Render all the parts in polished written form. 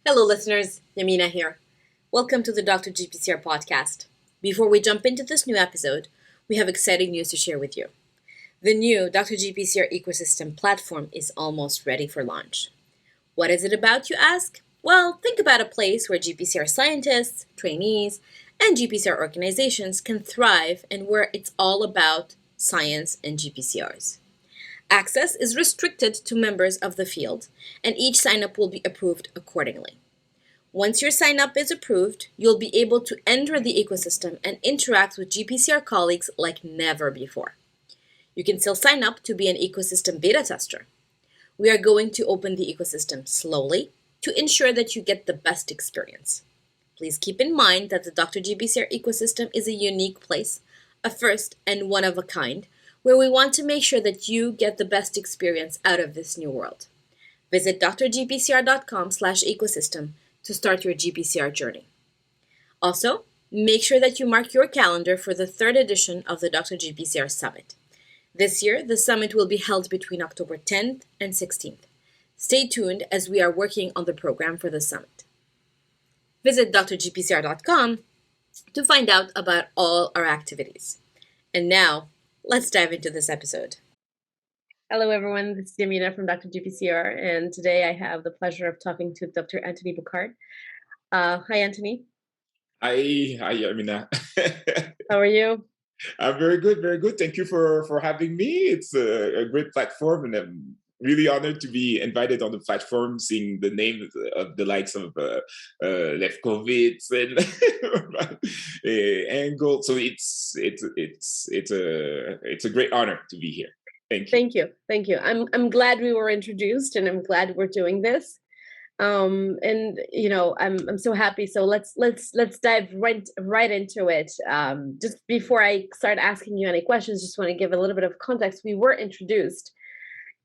Hello, listeners. Yamina here. Welcome to the Dr. GPCR podcast. Before we jump into this new episode, we have exciting news to share with you. The new Dr. GPCR ecosystem platform is almost ready for launch. What is it about, you ask? Well, think about a place where GPCR scientists, trainees, and GPCR organizations can thrive and where it's all about science and GPCRs. Access is restricted to members of the field, and each sign-up will be approved accordingly. Once your sign-up is approved, you'll be able to enter the ecosystem and interact with GPCR colleagues like never before. You can still sign up to be an ecosystem beta tester. We are going to open the ecosystem slowly to ensure that you get the best experience. Please keep in mind that the Dr. GPCR ecosystem is a unique place, a first and one of a kind, where we want to make sure that you get the best experience out of this new world. Visit drgpcr.com/ecosystem to start your GPCR journey. Also, make sure that you mark your calendar for the third edition of the Dr. GPCR Summit. This year, the summit will be held between October 10th and 16th. Stay tuned as we are working on the program for the summit. Visit drgpcr.com to find out about all our activities. And now, let's dive into this episode. Hello, everyone. This is Yamina from Dr. GPCR, and today I have the pleasure of talking to Dr. Antony Boucard. Hi, Antony. Hi, Yamina. How are you? I'm very good, very good. Thank you for having me. It's a great platform, and I'm really honored to be invited on the platform, seeing the names of the likes of Lefkowitz and Engel. So it's a great honor to be here. Thank you. Thank you. I'm glad we were introduced, and I'm glad we're doing this. And you know, I'm so happy. So let's dive right into it. Just before I start asking you any questions, just want to give a little bit of context. We were introduced,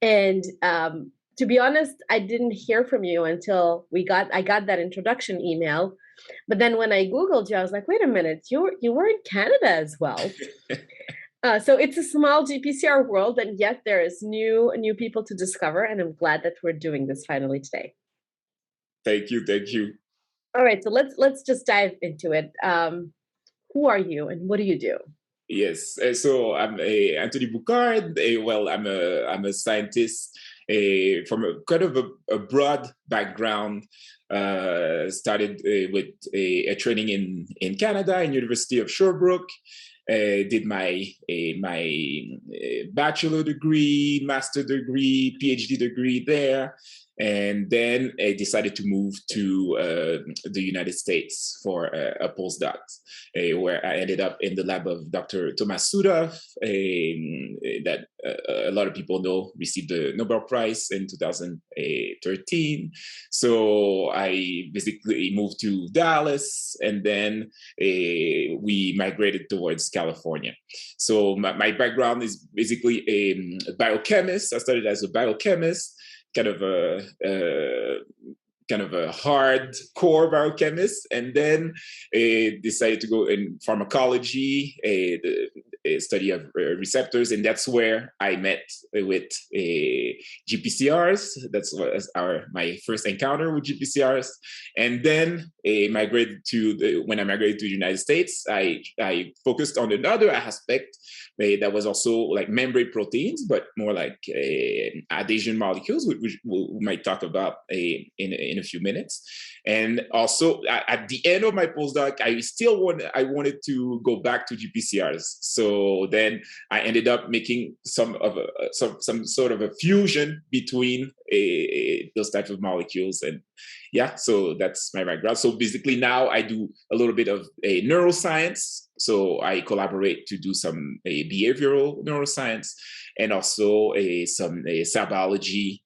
and to be honest, I didn't hear from you until I got that introduction email. But then when I Googled you, I was like, wait a minute, you were in Canada as well. So it's a small GPCR world, and yet there is new people to discover, and I'm glad that we're doing this finally today. Thank you. All right, so let's just dive into it. Who are you, and what do you do? Yes, so I'm Antony Boucard. I'm a scientist from a kind of a broad background. Started with a training in Canada, in University of Sherbrooke. Did my bachelor degree, master degree, Ph.D. degree there. And then I decided to move to the United States for a postdoc, where I ended up in the lab of Dr. Thomas Sudoff, that a lot of people know received the Nobel Prize in 2013. So I basically moved to Dallas, and then we migrated towards California. So my background is basically a biochemist. I started as a biochemist, kind of a hardcore biochemist, and then decided to go in pharmacology, the study of receptors, and that's where I met with GPCRs. That's my first encounter with GPCRs, and then when I migrated to the United States, I focused on another aspect that was also like membrane proteins, but more like adhesion molecules, which we might talk about in a few minutes. And also at the end of my postdoc, I wanted to go back to GPCRs. So then I ended up making some sort of a fusion between those types of molecules. And yeah, so that's my background. So basically now I do a little bit of neuroscience. So I collaborate to do some behavioral neuroscience, and also some cell biology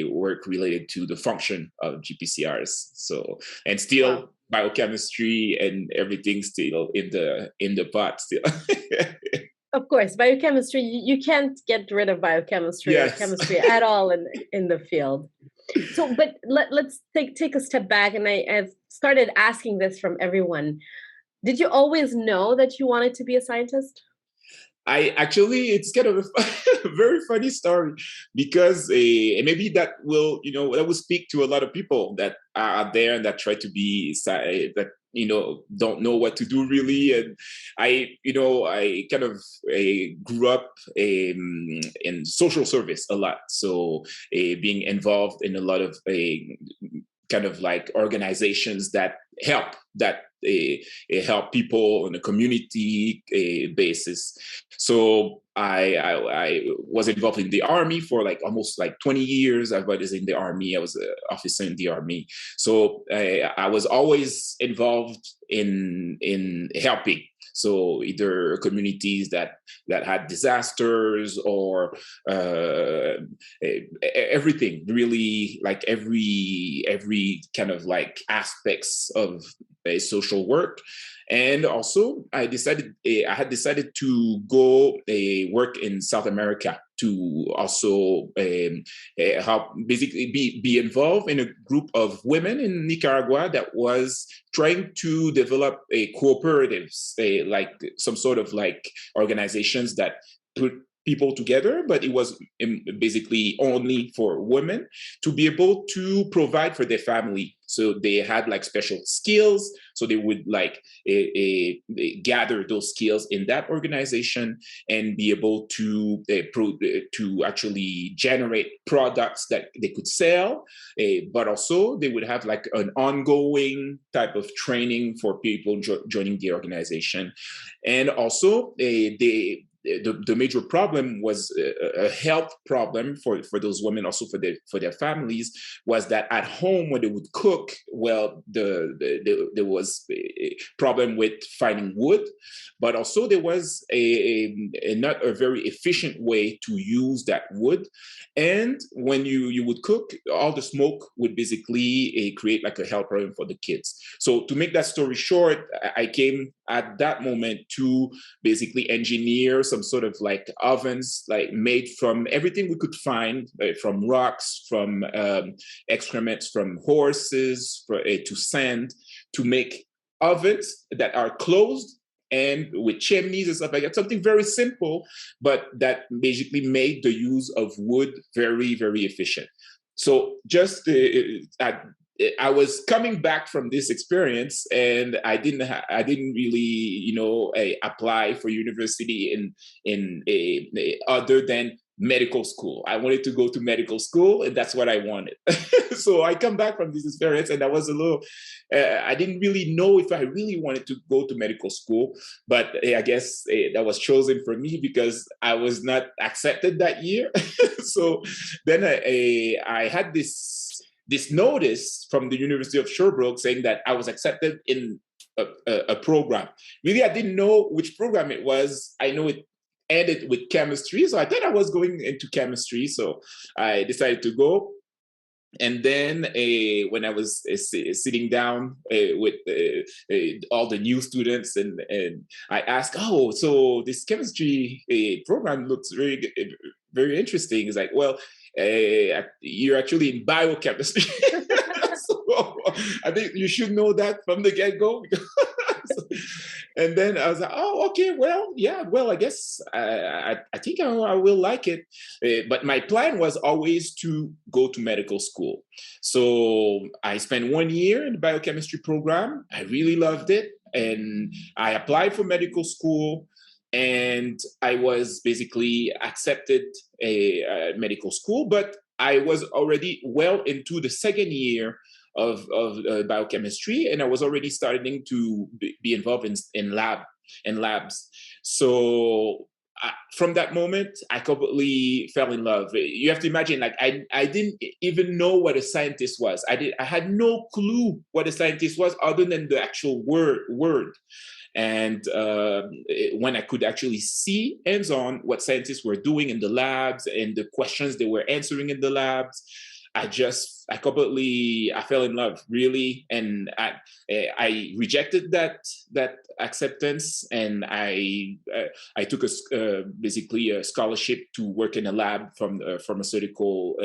work related to the function of GPCRs. So, and still biochemistry and everything still in the pot still. Of course, biochemistry, you can't get rid of biochemistry or chemistry at all in the field. So, but let's take a step back, and I've started asking this from everyone. Did you always know that you wanted to be a scientist? it's kind of a very funny story because maybe that will, that will speak to a lot of people that are out there and that try to be, that, don't know what to do really. And I kind of grew up in social service a lot. So being involved in a lot of kind of like organizations that help people on a community basis. So I was involved in the army for like almost like 20 years. I was in the army. I was an officer in the army. So I was always involved in helping. So either communities that had disasters or everything, really, like every kind of like aspects of social work. And also I had decided to go work in South America to also help basically be involved in a group of women in Nicaragua that was trying to develop cooperatives, like some sort of like organizations that put people together, but it was basically only for women to be able to provide for their family. So they had like special skills. So they would like gather those skills in that organization and be able to actually generate products that they could sell. But also they would have like an ongoing type of training for people joining the organization. And also the major problem was a health problem for those women, also for their families, was that at home when they would cook, well, there was a problem with finding wood, but also there was not a very efficient way to use that wood. And when you would cook, all the smoke would basically create like a health problem for the kids. So to make that story short, I came at that moment to basically engineer some sort of like ovens, like made from everything we could find, from rocks, from excrements from horses, to sand, to make ovens that are closed and with chimneys and stuff like that. Something very simple, but that basically made the use of wood very, very efficient. So just I was coming back from this experience, and I didn't really, apply for university in other than medical school. I wanted to go to medical school, and that's what I wanted. So I come back from this experience, and I was a little, I didn't really know if I really wanted to go to medical school, but I guess that was chosen for me because I was not accepted that year. So then I had this notice from the University of Sherbrooke saying that I was accepted in a program. Really, I didn't know which program it was. I know it ended with chemistry, so I thought I was going into chemistry. So I decided to go. And then when I was sitting down with all the new students, and I asked, "Oh, so this chemistry program looks very, very interesting." It's like, well, you're actually in biochemistry. So I think you should know that from the get-go. And then I was like, oh, okay, well, yeah, well, I guess I think I will like it. But my plan was always to go to medical school. So I spent 1 year in the biochemistry program. I really loved it. And I applied for medical school. And I was basically accepted a medical school, but I was already well into the second year of biochemistry, and I was already starting to be involved in labs. So from that moment, I completely fell in love. You have to imagine, like I didn't even know what a scientist was. I had no clue what a scientist was other than the actual word. And when I could actually see hands-on what scientists were doing in the labs and the questions they were answering in the labs, I fell in love, really. And I rejected that acceptance, and I took basically a scholarship to work in a lab from a pharmaceutical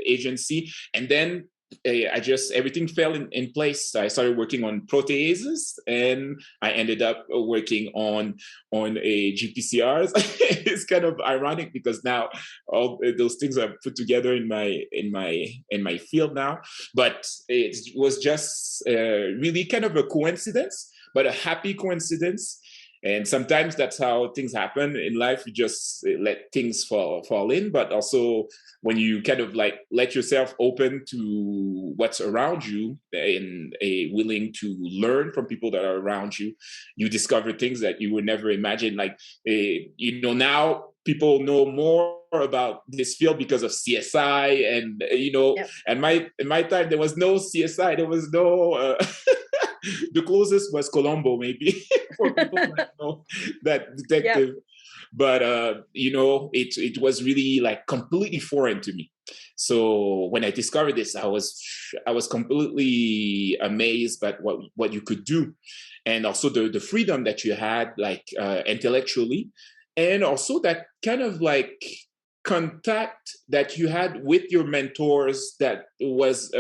agency. And then everything fell in place. I started working on proteases, and I ended up working on a GPCRs. It's kind of ironic because now all those things are put together in my field now. But it was just really kind of a coincidence, but a happy coincidence. And sometimes that's how things happen in life. You just let things fall in, but also when you kind of like let yourself open to what's around you and willing to learn from people that are around you, you discover things that you would never imagine. Like, now people know more about this field because of CSI, and Yep. in my time there was no CSI, there was no. The closest was Colombo, maybe, for people that know that detective. Yep. But it was really like completely foreign to me. So when I discovered this, I was completely amazed by what you could do, and also the freedom that you had, like intellectually, and also that kind of like contact that you had with your mentors, that was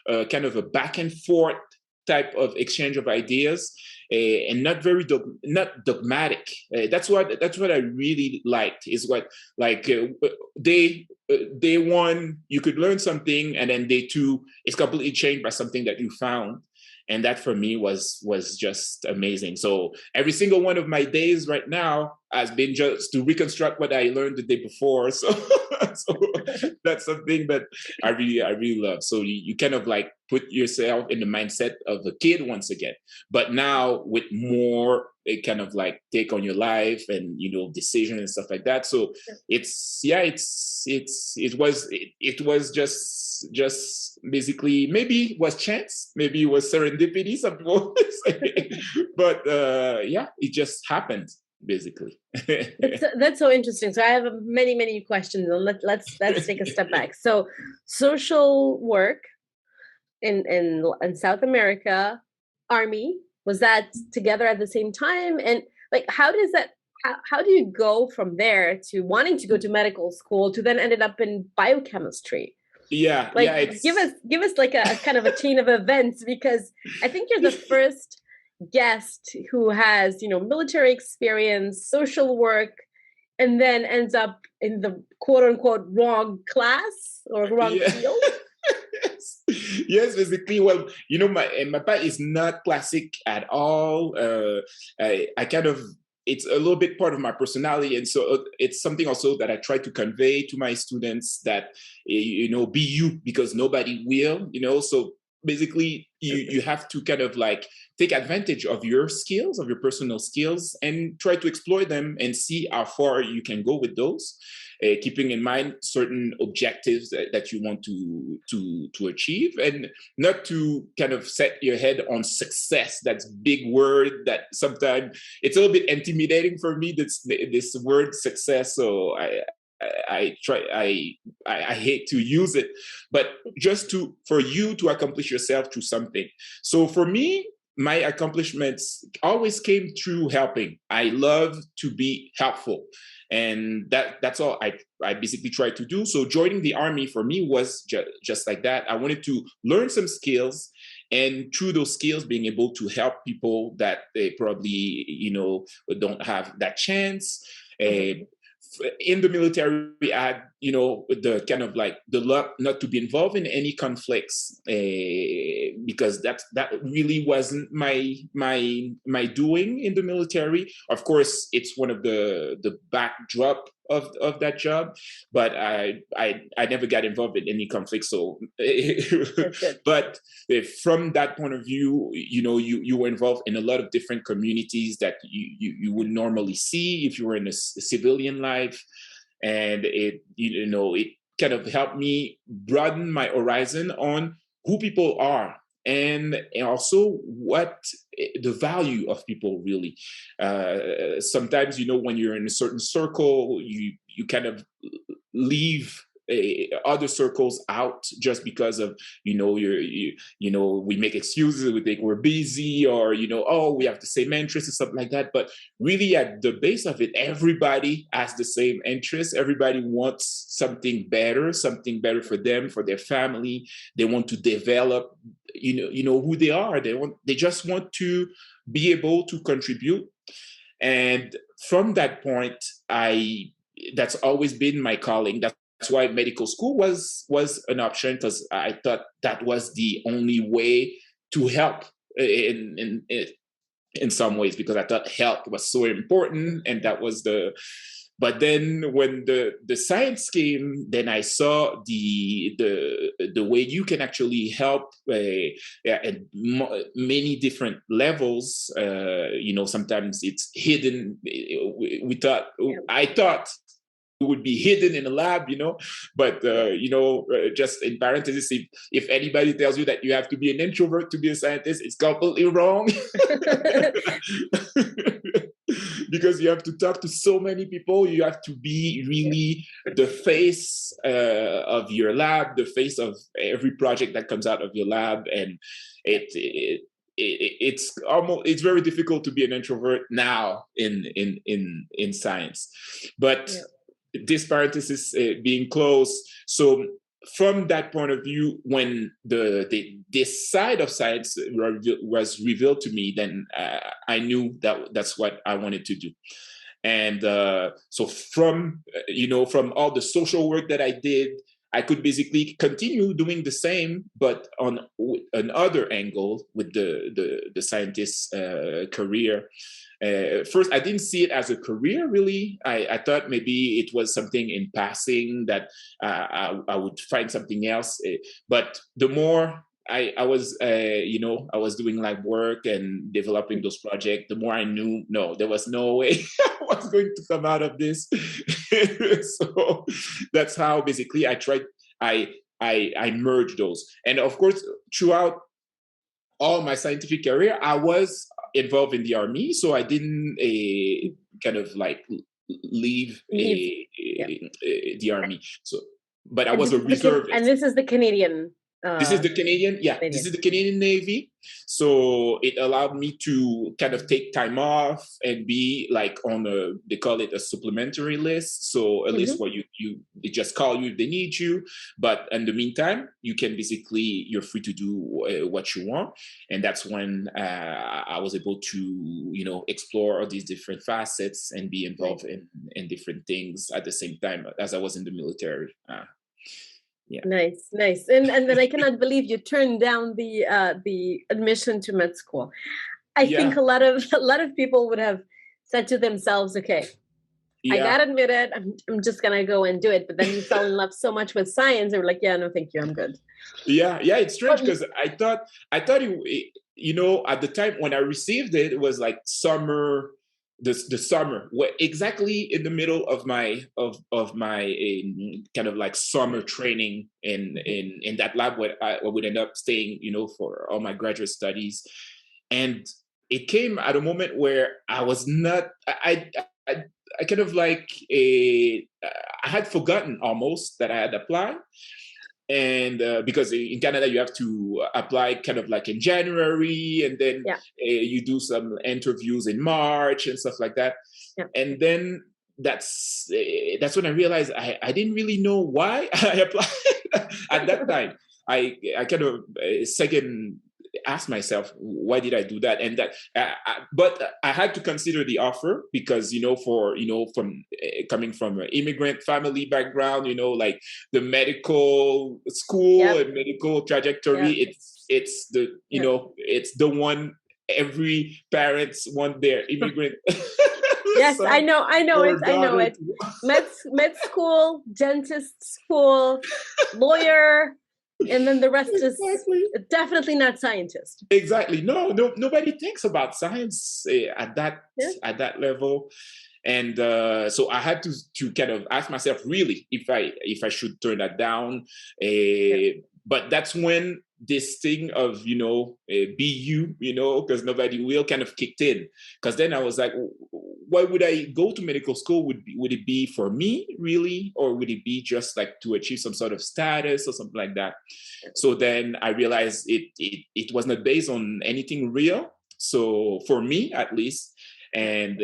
a kind of a back and forth type of exchange of ideas, and not very not dogmatic. That's what I really liked. Is what, like, day one you could learn something, and then day two it's completely changed by something that you found. And that for me was just amazing. So every single one of my days right now has been just to reconstruct what I learned the day before. So, so that's something that I really love. So you kind of like put yourself in the mindset of a kid once again, but now with more a kind of like take on your life and decision and stuff like that. So it was just basically, maybe it was chance, maybe it was serendipity, some people say, but it just happened basically. That's so interesting. So I have many questions, and let's take a step back. So social work in South America, Army, was that together at the same time? And like, how do you go from there to wanting to go to medical school to then ended up in biochemistry? Give us like a kind of a chain of events, because I think you're the first guest who has military experience, social work, and then ends up in the quote unquote wrong class or wrong field. Yes, basically. Well, my path is not classic at all. I kind of, it's a little bit part of my personality, and so it's something also that I try to convey to my students, that be you, because nobody will. So basically, you have to kind of like take advantage of your skills, of your personal skills, and try to exploit them and see how far you can go with those. Keeping in mind certain objectives that you want to achieve, and not to kind of set your head on success. That's big word that sometimes it's a little bit intimidating for me, this word success. So I hate to use it, but just for you to accomplish yourself through something. So for me, my accomplishments always came through helping. I love to be helpful, and that's all I basically tried to do. So joining the Army for me was just like that. I wanted to learn some skills, and through those skills, being able to help people that they probably don't have that chance. In the military, I had the kind of like the luck not to be involved in any conflicts, because that really wasn't my doing in the military. Of course, it's one of the backdrop of that job, but I never got involved in any conflict. So but from that point of view, you were involved in a lot of different communities that you would normally see if you were in a civilian life, and it kind of helped me broaden my horizon on who people are, and also what the value of people really. Sometimes when you're in a certain circle, you kind of leave other circles out just because of, we make excuses, we think we're busy, or, oh, we have the same interests and stuff like that. But really at the base of it, everybody has the same interests. Everybody wants something better for them, for their family. They want to develop, who they are. They just want to be able to contribute. And from that point, that's always been my calling. That's why medical school was an option, because I thought that was the only way to help in some ways, because I thought health was so important, and that was But then when the science came, then I saw the way you can actually help at many different levels. Sometimes it's hidden. I thought it would be hidden in a lab, but just in parentheses, if anybody tells you that you have to be an introvert to be a scientist, it's completely wrong. Because you have to talk to so many people. You have to be really the face of your lab, the face of every project that comes out of your lab. And it's very difficult to be an introvert now in science. But this parenthesis being closed, so from that point of view, when this side of science was revealed to me, then I knew that's what I wanted to do. And so from all the social work that I did, I could basically continue doing the same, but on another angle with the scientist's career. First, I didn't see it as a career, really. I thought maybe it was something in passing that I would find something else. But the more I was doing lab work and developing those projects, the more I knew, no, there was no way I was going to come out of this. So that's how basically I merged those. And of course, throughout all my scientific career, I was involved in the army, so I didn't leave the army. So, but I was a reservist. And this is the Canadian. This is the Canadian, this is the Canadian Navy. So it allowed me to kind of take time off and be like on they call it a supplementary list. So a list where they just call you if they need you. But in the meantime, you're free to do what you want. And that's when I was able to, explore all these different facets and be involved in different things at the same time as I was in the military. Yeah. Nice. And then I cannot believe you turned down the admission to med school. I think a lot of people would have said to themselves, okay, I got admitted, I'm just going to go and do it. But then you fell in love so much with science. They were like, yeah, no, thank you, I'm good. Yeah, it's strange because I thought it, at the time when I received it, it was like summer. The summer, exactly in the middle of my kind of like summer training in that lab where I would end up staying, for all my graduate studies, and it came at a moment where I was not. I kind of like I had forgotten almost that I had applied. And because in Canada, you have to apply kind of like in January, and then you do some interviews in March and stuff like that. Yeah. And then that's when I realized I didn't really know why I applied at that time. I kind of second asked myself, why did I do that? And that, but I had to consider the offer because, from coming from an immigrant family background, like the medical school and medical trajectory, it's the, it's the one every parents want their immigrant. Yes, I know it. Med school, dentist school, lawyer. And then the rest is definitely not scientist. Exactly. No, nobody thinks about science at that level. And so I had to kind of ask myself, really, if I should turn that down. But that's when this thing of, be you, because nobody will kind of kicked in. Because then I was like, why would I go to medical school? Would it be for me really, or would it be just like to achieve some sort of status or something like that? So then I realized it was not based on anything real. So for me, at least. And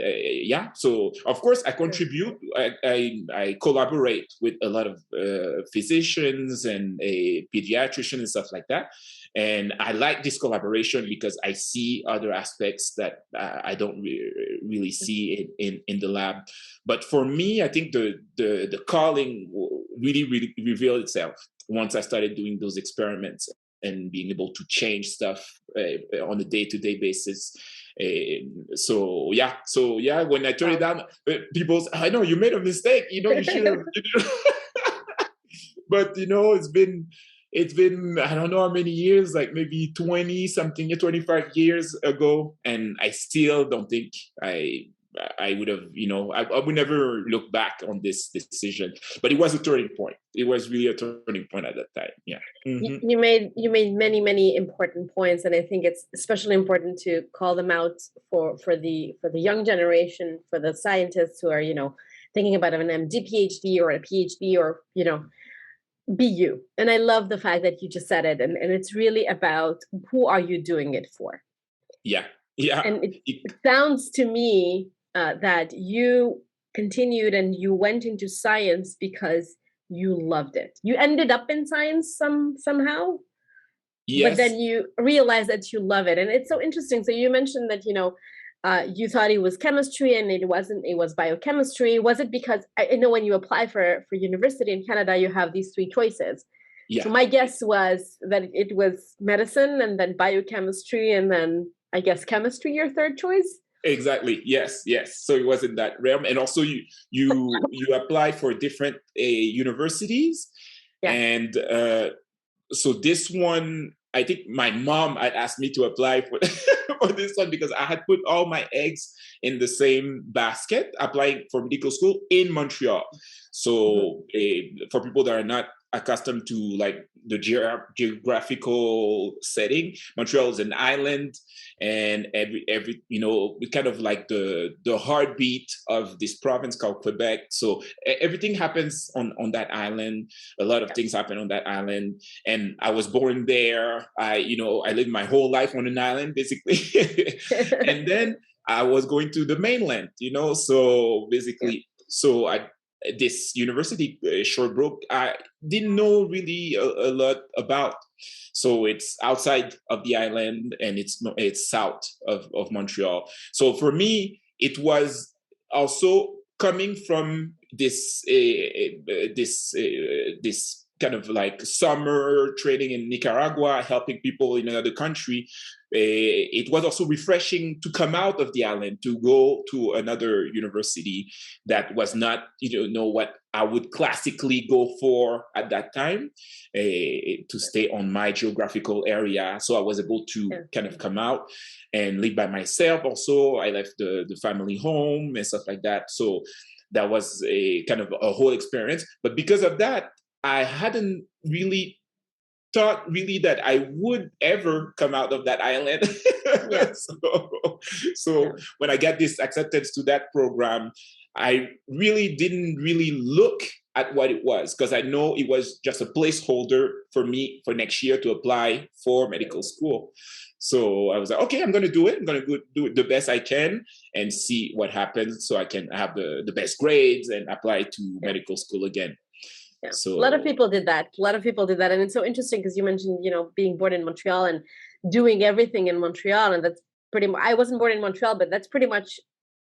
so of course I contribute. I collaborate with a lot of physicians and a pediatrician and stuff like that. And I like this collaboration because I see other aspects that I don't really see in the lab. But for me, I think the calling really revealed itself once I started doing those experiments and being able to change stuff on a day-to-day basis. So when I turn it down, people say, I know you made a mistake, you should have. But it's been I don't know how many years, like maybe 25 years ago, and I still don't think I would have, I would never look back on this decision. But it was a turning point. It was really a turning point at that time. Yeah. Mm-hmm. You made many important points, and I think it's especially important to call them out for the young generation, for the scientists who are thinking about an MD, PhD, or a PhD, or be you. And I love the fact that you just said it, and it's really about who are you doing it for. Yeah. And it sounds to me that you continued and you went into science because you loved it. You ended up in science somehow, yes. But then you realized that you love it. And it's so interesting. So you mentioned that, you thought it was chemistry and it wasn't, it was biochemistry. Was it because, I know when you apply for university in Canada, you have these three choices. Yeah. So my guess was that it was medicine and then biochemistry and then I guess chemistry, your third choice? Exactly. Yes. So it was in that realm, and also you apply for different universities, and so this one, I think my mom had asked me to apply for for this one because I had put all my eggs in the same basket, applying for medical school in Montreal. So for people that are not accustomed to like the geographical setting, Montreal is an island, and every we kind of like the heartbeat of this province called Quebec. So everything happens on that island. A lot of things happen on that island, and I was born there. I lived my whole life on an island basically, and then I was going to the mainland. So basically, this university, Sherbrooke, I didn't know really a lot about. So it's outside of the island, and it's south of Montreal. So for me, it was also coming from this kind of like summer training in Nicaragua, helping people in another country. It was also refreshing to come out of the island, to go to another university that was not, what I would classically go for at that time, to stay on my geographical area. So I was able to kind of come out and live by myself. Also, I left the family home and stuff like that. So that was a kind of a whole experience. But because of that, I hadn't really thought that I would ever come out of that island. So when I got this acceptance to that program, I really didn't really look at what it was, because I know it was just a placeholder for me for next year to apply for medical school. So I was like, okay, I'm going to do it. I'm going to do it the best I can and see what happens, so I can have the best grades and apply to medical school again. Yeah. So a lot of people did that. And it's so interesting because you mentioned, being born in Montreal and doing everything in Montreal. And that's pretty much, I wasn't born in Montreal, but that's pretty much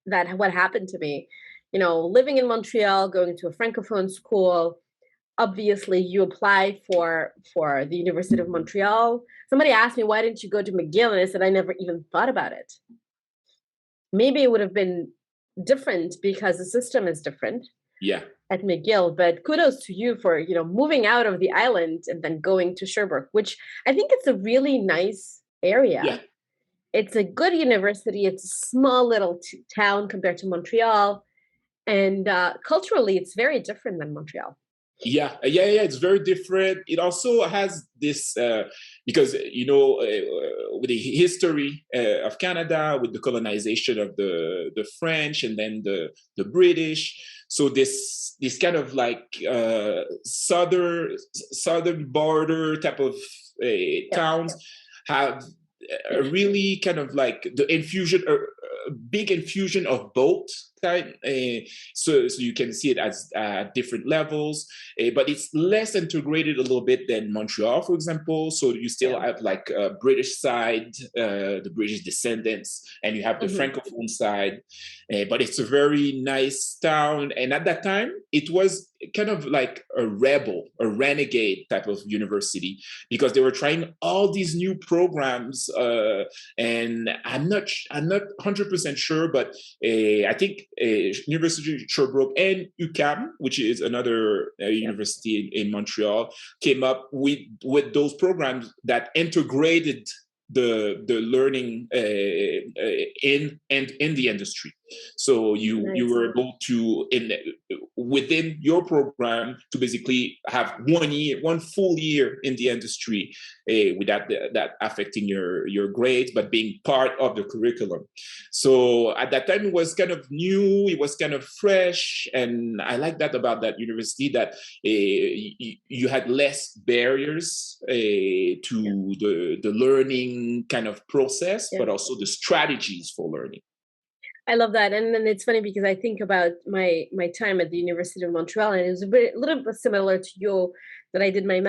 what happened to me. Living in Montreal, going to a Francophone school. Obviously, you apply for the University of Montreal. Somebody asked me, why didn't you go to McGill? And I said, I never even thought about it. Maybe it would have been different because the system is different. Yeah. At McGill, but kudos to you for moving out of the island and then going to Sherbrooke, which I think it's a really nice area. Yeah. It's a good university. It's a small little town compared to Montreal, and culturally, it's very different than Montreal. It's very different. It also has this because with the history of Canada, with the colonization of the French and then the British, so this kind of like southern border type of towns have really kind of like the infusion, a big infusion of both type. So you can see it as different levels, but it's less integrated a little bit than Montreal, for example. So you still have like British side, the British descendants, and you have the Francophone side. But it's a very nice town. And at that time, it was kind of like a renegade type of university, because they were trying all these new programs. And I'm not 100% sure, but I think University of Sherbrooke and UQAM, which is another university in Montreal, came up with those programs that integrated the learning in the industry. So you were able to within your program to basically have 1 full year in the industry without that affecting your grades, but being part of the curriculum. So at that time it was kind of new, it was kind of fresh, and I like that about that university, that you had less barriers to the learning kind of process, but also the strategies for learning. I love that. And then it's funny because I think about my time at the University of Montreal, and it was a little bit similar to you, that I did my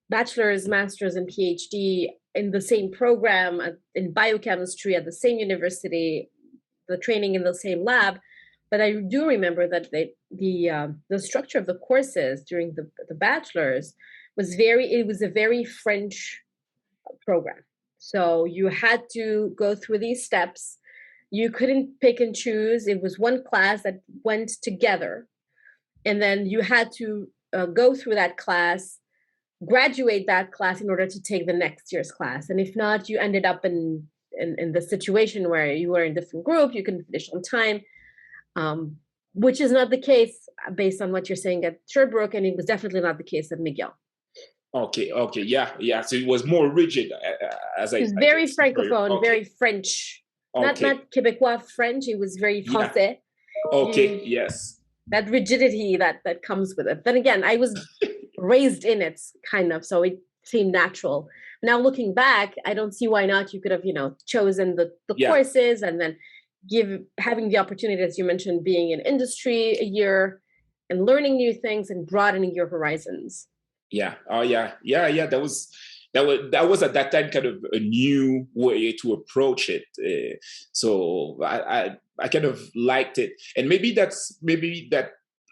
bachelor's, master's, and PhD in the same program in biochemistry at the same university, the training in the same lab. But I do remember that the structure of the courses during the bachelor's was a very French program. So you had to go through these steps. You couldn't pick and choose. It was one class that went together. And then you had to go through that class, graduate that class in order to take the next year's class. And if not, you ended up in the situation where you were in a different group, you couldn't finish on time, which is not the case based on what you're saying at Sherbrooke, and it was definitely not the case at McGill. Okay, yeah. So it was more rigid, it was very Francophone, very French. Not Québécois French. It was very Français. Okay, yes. That rigidity that comes with it. Then again, I was raised in it, kind of, so it seemed natural. Now looking back, I don't see why not. You could have, chosen the courses, and then having the opportunity, as you mentioned, being in industry a year and learning new things and broadening your horizons. Yeah. Oh, yeah. That was at that time kind of a new way to approach it. So I kind of liked it, and maybe that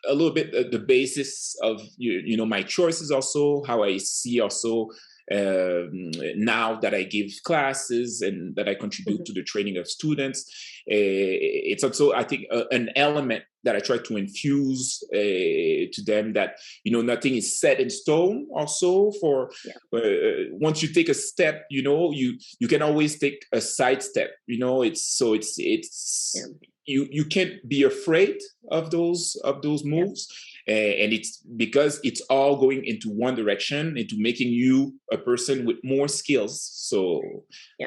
a little bit the basis of my choices, also how I see also now that I give classes and that I contribute to the training of students. It's also, I think, an element that I try to infuse to them, that nothing is set in stone. Also, for once you take a step, you can always take a side step. You can't be afraid of those moves. And it's because it's all going into one direction, into making you a person with more skills. So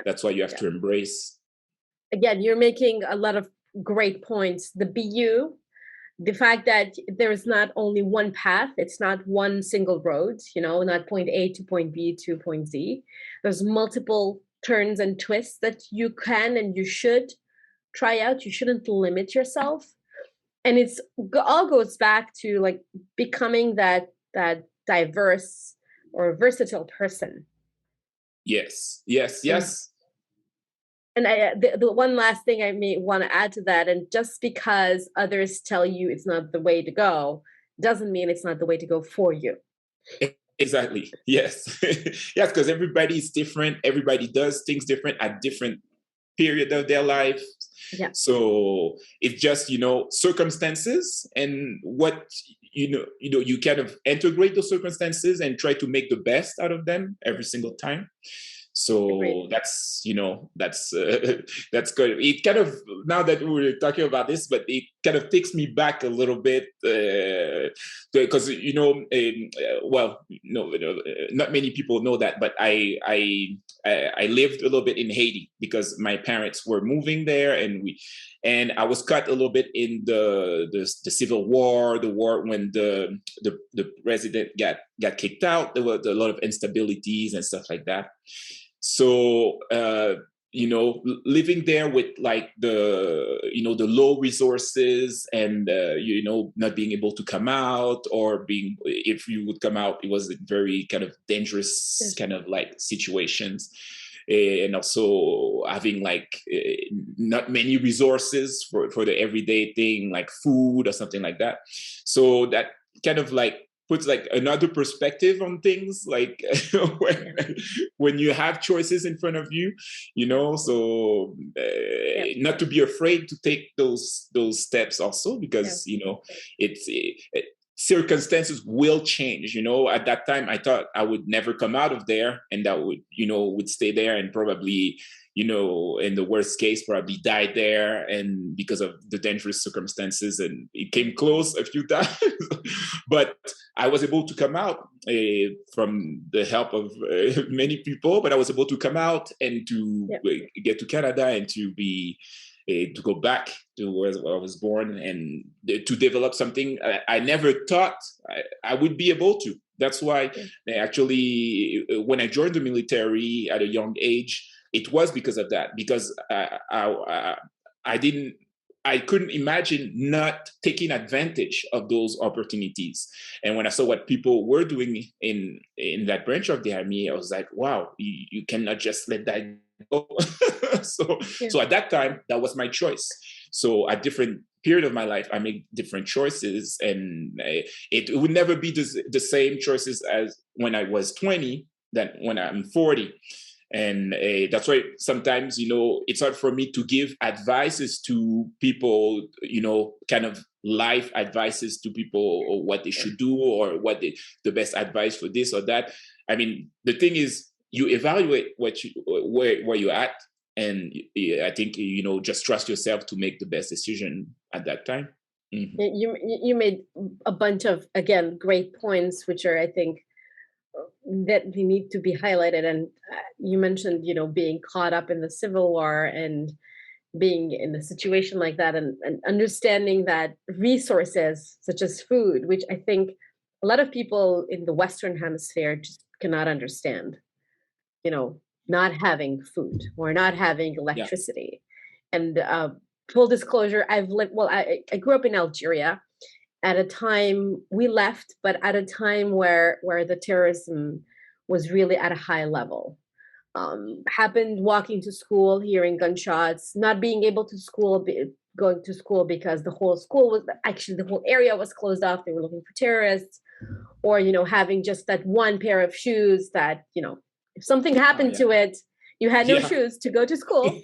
that's why you have to embrace. Again, you're making a lot of great points. The BU, the fact that there is not only one path, it's not one single road, not point A to point B to point Z. There's multiple turns and twists that you can and you should try out. You shouldn't limit yourself. And it's all goes back to like becoming that diverse or versatile person. Yes. And the one last thing I may want to add to that, and just because others tell you it's not the way to go, doesn't mean it's not the way to go for you. Exactly. Yes. Yes, because everybody is different. Everybody does things different at different period of their life. Yeah. So it's just, circumstances, and what, you kind of integrate those circumstances and try to make the best out of them every single time. So that's good. It kind of, now that we're talking about this, but it kind of takes me back a little bit because not many people know that, but I lived a little bit in Haiti because my parents were moving there, and I was caught a little bit in the civil war, the war when the president got kicked out. There were a lot of instabilities and stuff like that. So living there with like the low resources and not being able to come out, or if you would come out, it was a very kind of dangerous kind of like situations. And also having like not many resources for the everyday thing like food or something like that. So that kind of like puts like another perspective on things, like when you have choices in front of you, so not to be afraid to take those steps also, because circumstances will change. At that time I thought I would never come out of there, and that would stay there and probably in the worst case probably died there, and because of the dangerous circumstances, and it came close a few times. But I was able to come out from the help of many people, but I was able to come out and to get to Canada and to go back to where I was born, and to develop something I never thought I would be able to. That's why actually when I joined the military at a young age, it was because of that, because I couldn't imagine not taking advantage of those opportunities. And when I saw what people were doing in that branch of the army, I was like, wow, you cannot just let that go. So at that time, that was my choice. So at different period of my life, I made different choices, and it would never be the same choices as when I was 20 than when I'm 40. And that's why sometimes, it's hard for me to give advices to people, kind of life advices to people, or what they should do, or what the best advice for this or that. I mean, the thing is, you evaluate where you're at, and I think, just trust yourself to make the best decision at that time. Mm-hmm. You made a bunch of, again, great points, which are, I think, that we need to be highlighted. And you mentioned, being caught up in the Civil War and being in a situation like that, and understanding that resources such as food, which I think a lot of people in the Western Hemisphere just cannot understand, not having food or not having electricity. And full disclosure, I grew up in Algeria at a time, we left, but at a time where the terrorism was really at a high level. Happened walking to school, hearing gunshots, not being able to going to school because the whole area was closed off. They were looking for terrorists, or, having just that one pair of shoes that, if something happened to it, you had no shoes to go to school,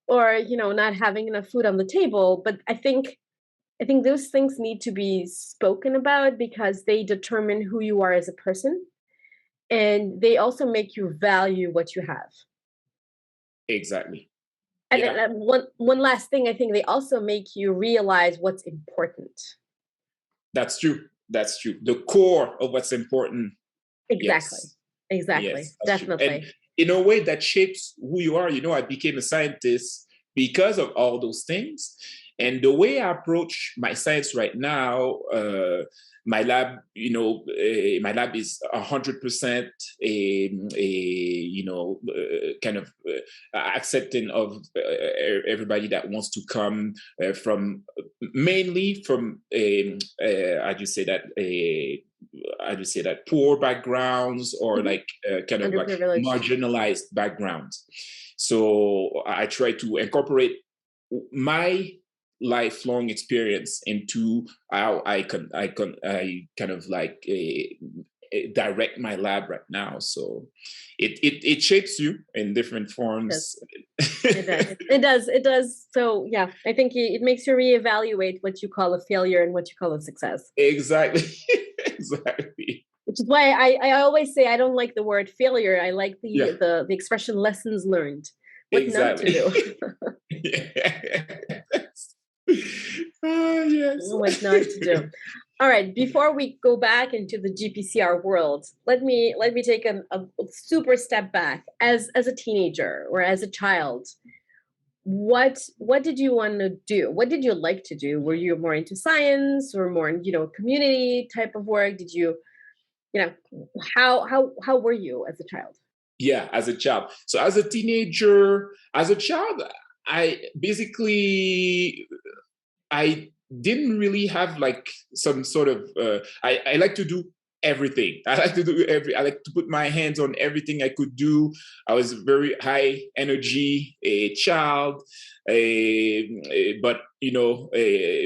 or, not having enough food on the table. But I think those things need to be spoken about, because they determine who you are as a person, and they also make you value what you have. Exactly. And one last thing, I think they also make you realize what's important. That's true. The core of what's important. Exactly. Yes. Exactly. Yes, Definitely. And in a way that shapes who you are. I became a scientist because of all those things. And the way I approach my science right now, my lab, my lab is 100% kind of accepting of everybody that wants to come mainly from poor backgrounds, or like kind of like marginalized backgrounds. So I try to incorporate my lifelong experience into how I kind of like direct my lab right now. So it shapes you in different forms. It does. So yeah, I think it makes you reevaluate what you call a failure and what you call a success. Exactly. Which is why I always say I don't like the word failure. I like the expression lessons learned. What not to do. Yes. What not to do. All right, before we go back into the GPCR world, let me take a super step back. As a teenager or as a child, what did you want to do? What did you like to do? Were you more into science or more, community type of work? Did you, how were you as a child? Yeah, as a child. So as a teenager, as a child, I didn't really have like some sort of, I like to do everything. I like to put my hands on everything I could do. I was a very high energy child. But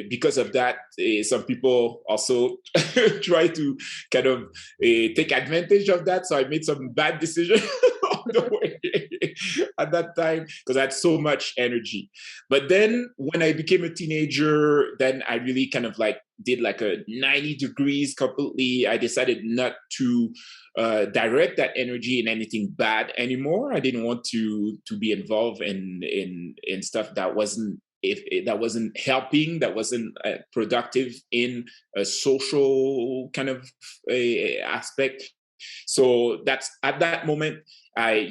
because of that, some people also try to kind of take advantage of that. So I made some bad decisions on the way at that time because I had so much energy. But then when I became a teenager, then I really kind of like did like a 90 degrees completely. I decided not to direct that energy in anything bad anymore. I didn't want to be involved in stuff that wasn't helping, that wasn't productive in a social kind of aspect. So that's at that moment, I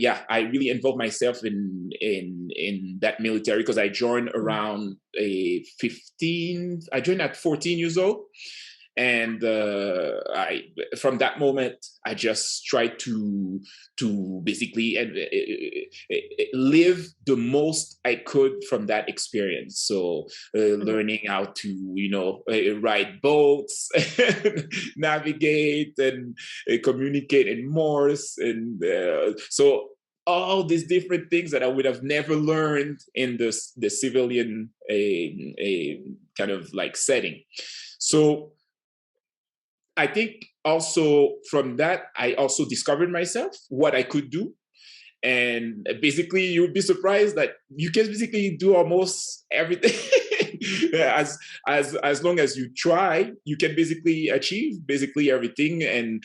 really involved myself in that military because I joined around 15. I joined at 14 years old. And from that moment, I just tried to basically live the most I could from that experience. So learning how to, ride boats, navigate, and communicate in Morse, and so all these different things that I would have never learned in the civilian kind of like setting. So I think also from that, I also discovered myself, what I could do. And basically, you would be surprised that you can basically do almost everything. as long as you try, you can basically achieve basically everything, and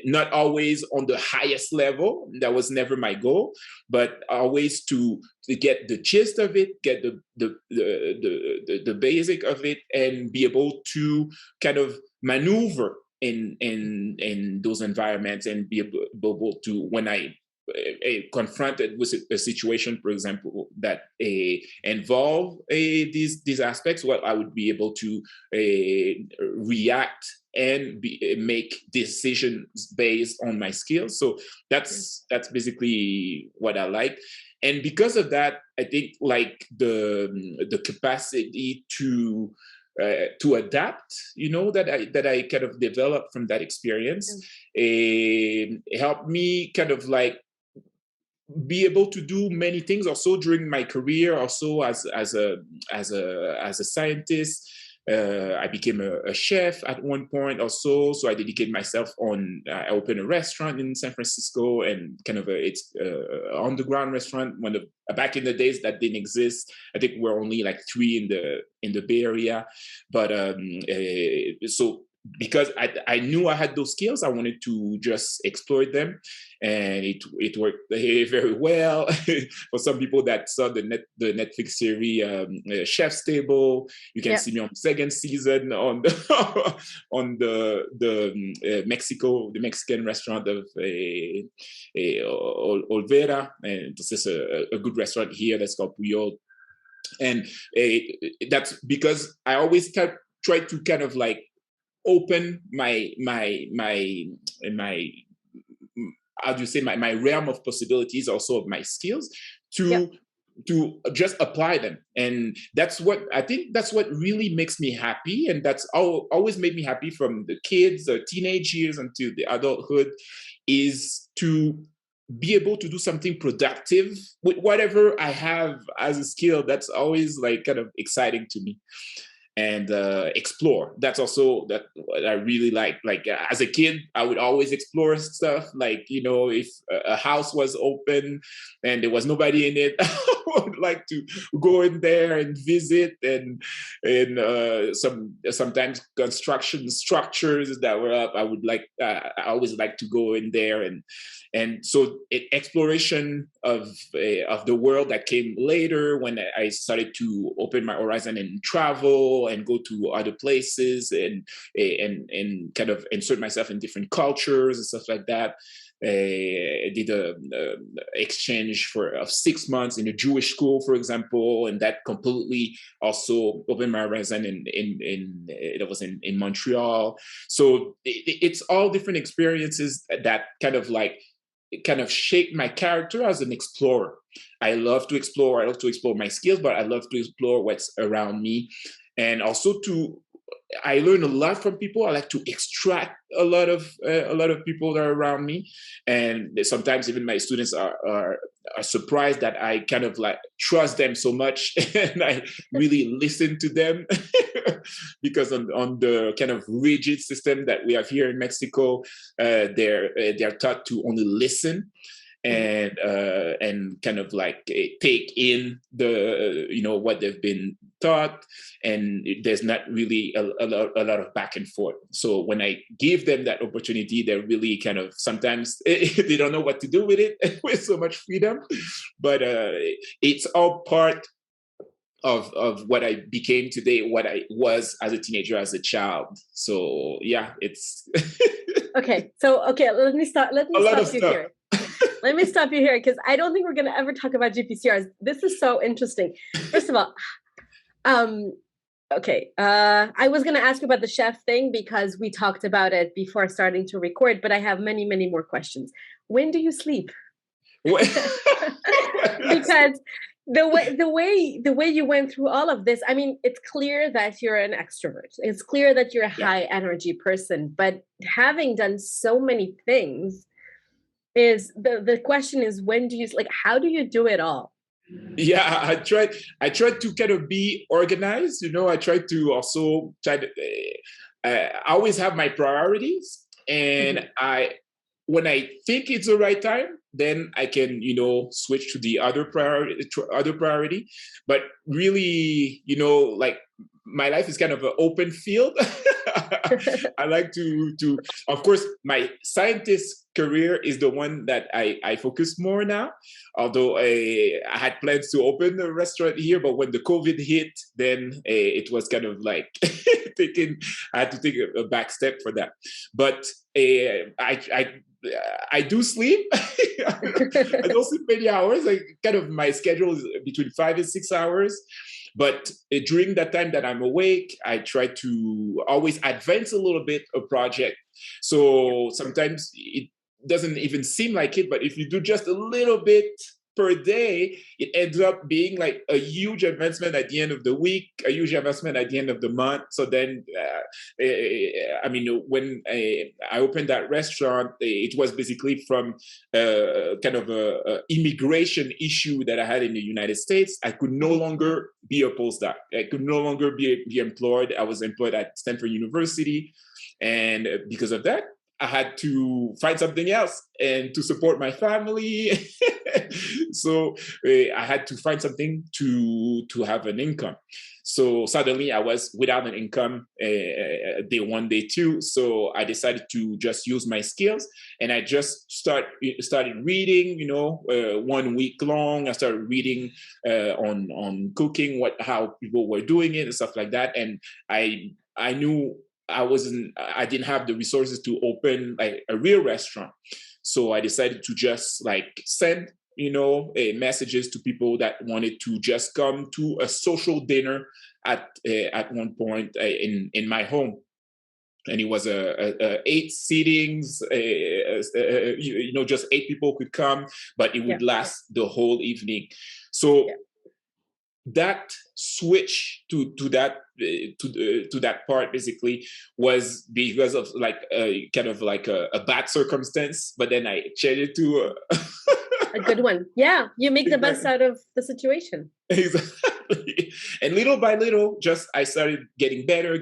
not always on the highest level. That was never my goal, but always to get the gist of it, get the basic of it, and be able to kind of maneuver in those environments, and be able to, when I confronted with a situation, for example, that involve these aspects, well, I would be able to react and make decisions based on my skills. So that's basically what I like. And because of that, I think like the capacity to adapt, that I kind of developed from that experience, helped me kind of like be able to do many things also during my career, also as a scientist. I became a chef at one point also. So I dedicated myself I opened a restaurant in San Francisco, and kind of it's underground restaurant. Back in the days that didn't exist. I think we're only like 3 in the Bay Area. But so because I knew I had those skills, I wanted to just exploit them, and it worked very well. For some people that saw the Netflix series Chef's Table, you can see me on the second season on the Mexican restaurant of Olvera, and this is a good restaurant here that's called Puyol. And that's because I always try to kind of like open my how do you say, my realm of possibilities, also of my skills, to just apply them. And that's what really makes me happy, and that's always made me happy from the kids, the teenage years until the adulthood, is to be able to do something productive with whatever I have as a skill. That's always like kind of exciting to me. And explore. That's also what I really like. Like as a kid, I would always explore stuff. Like, if a house was open and there was nobody in it, I would like to go in there and visit. And sometimes construction structures that were up, I would like. I always like to go in there, and so exploration of the world that came later when I started to open my horizon and travel travel and go to other places and kind of insert myself in different cultures and stuff like that. I did a exchange of 6 months in a Jewish school, for example, and that completely also opened my horizon. It was in Montreal. So it's all different experiences that kind of shaped my character as an explorer. I love to explore. I love to explore my skills, but I love to explore what's around me, and also I learn a lot from people. I like to extract a lot of people that are around me, and sometimes even my students are surprised that I kind of like trust them so much, and I really listen to them because on the kind of rigid system that we have here in Mexico, they're taught to only listen and kind of like take in the what they've been taught, and there's not really a lot of back and forth. So when I give them that opportunity, they're really kind of, sometimes they don't know what to do with it with so much freedom, but it's all part of what I became today, what I was as a teenager, as a child. So yeah, it's okay, let me stop you here. Let me stop you here, because I don't think we're going to ever talk about GPCRs. This is so interesting. First of all, I was going to ask you about the chef thing because we talked about it before starting to record, but I have many, many more questions. When do you sleep? Because the way you went through all of this, I mean, it's clear that you're an extrovert. It's clear that you're a high energy person, but having done so many things, is the question is, when do you, like, how do you do it all? Yeah, I tried to kind of be organized. I tried to also I always have my priorities, and when I think it's the right time, then I can, switch to the other priority. But really, like, my life is kind of an open field. I like to, of course, my scientist career is the one that I focus more now. Although I had plans to open a restaurant here, but when the COVID hit, then it was kind of like I had to take a back step for that. But I do sleep. I don't sleep many hours. My schedule is between 5 and 6 hours. But during that time that I'm awake, I try to always advance a little bit a project. So sometimes it doesn't even seem like it, but if you do just a little bit per day, it ends up being like a huge advancement at the end of the week, a huge advancement at the end of the month. So then, when I opened that restaurant, it was basically from kind of a immigration issue that I had in the United States. I could no longer be a postdoc. I could no longer be employed. I was employed at Stanford University. And because of that, I had to find something else and to support my family. So I had to find something to have an income. So suddenly I was without an income day one, day two. So I decided to just use my skills, and I just started reading, 1 week long. I started reading on cooking, how people were doing it and stuff like that. And I knew I didn't have the resources to open like a real restaurant. So I decided to just send, messages to people that wanted to just come to a social dinner at one point in my home. And it was 8 seatings, just 8 people could come, but it would last the whole evening. So that switch to that part basically was because of kind of a bad circumstance, but then I changed it to a good one. Yeah, you make the best out of the situation. Exactly. And little by little, I started getting better,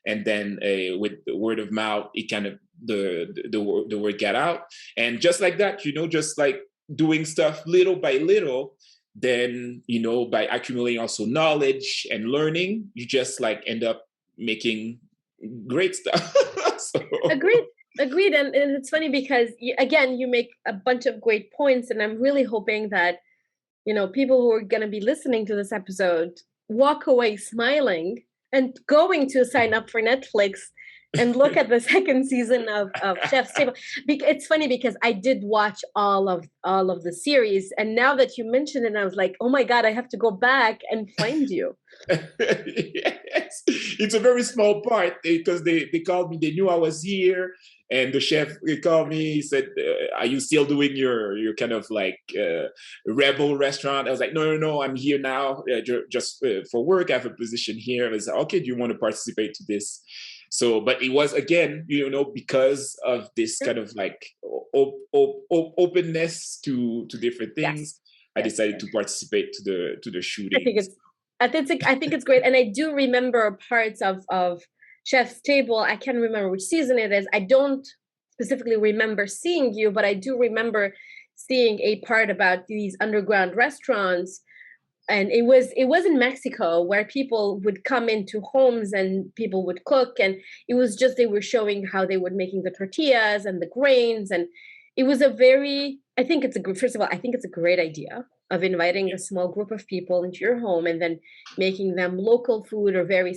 and then with the word of mouth, it kind of the word got out, and just like that, just like doing stuff little by little. Then, by accumulating also knowledge and learning, you just end up making great stuff. Agreed. And it's funny because, you make a bunch of great points. And I'm really hoping that, people who are going to be listening to this episode walk away smiling and going to sign up for Netflix and look at the second season of Chef's Table. It's funny because I did watch all of the series, and now that you mentioned it, I was like, oh my God, I have to go back and find you. Yes. It's a very small part because they called me, they knew I was here, and the chef called me, he said, are you still doing your kind of like rebel restaurant? I was like, no, I'm here now just for work. I have a position here. And I said, okay, do you want to participate to this? So, but it was, again, because of this kind of like openness to different things, yes. I decided to participate to the shooting. I think it's great. And I do remember parts of Chef's Table. I can't remember which season it is. I don't specifically remember seeing you, but I do remember seeing a part about these underground restaurants. And it was in Mexico, where people would come into homes and people would cook. And it was just, they were showing how they were making the tortillas and the grains. And it was first of all, I think it's a great idea of inviting a small group of people into your home and then making them local food or very,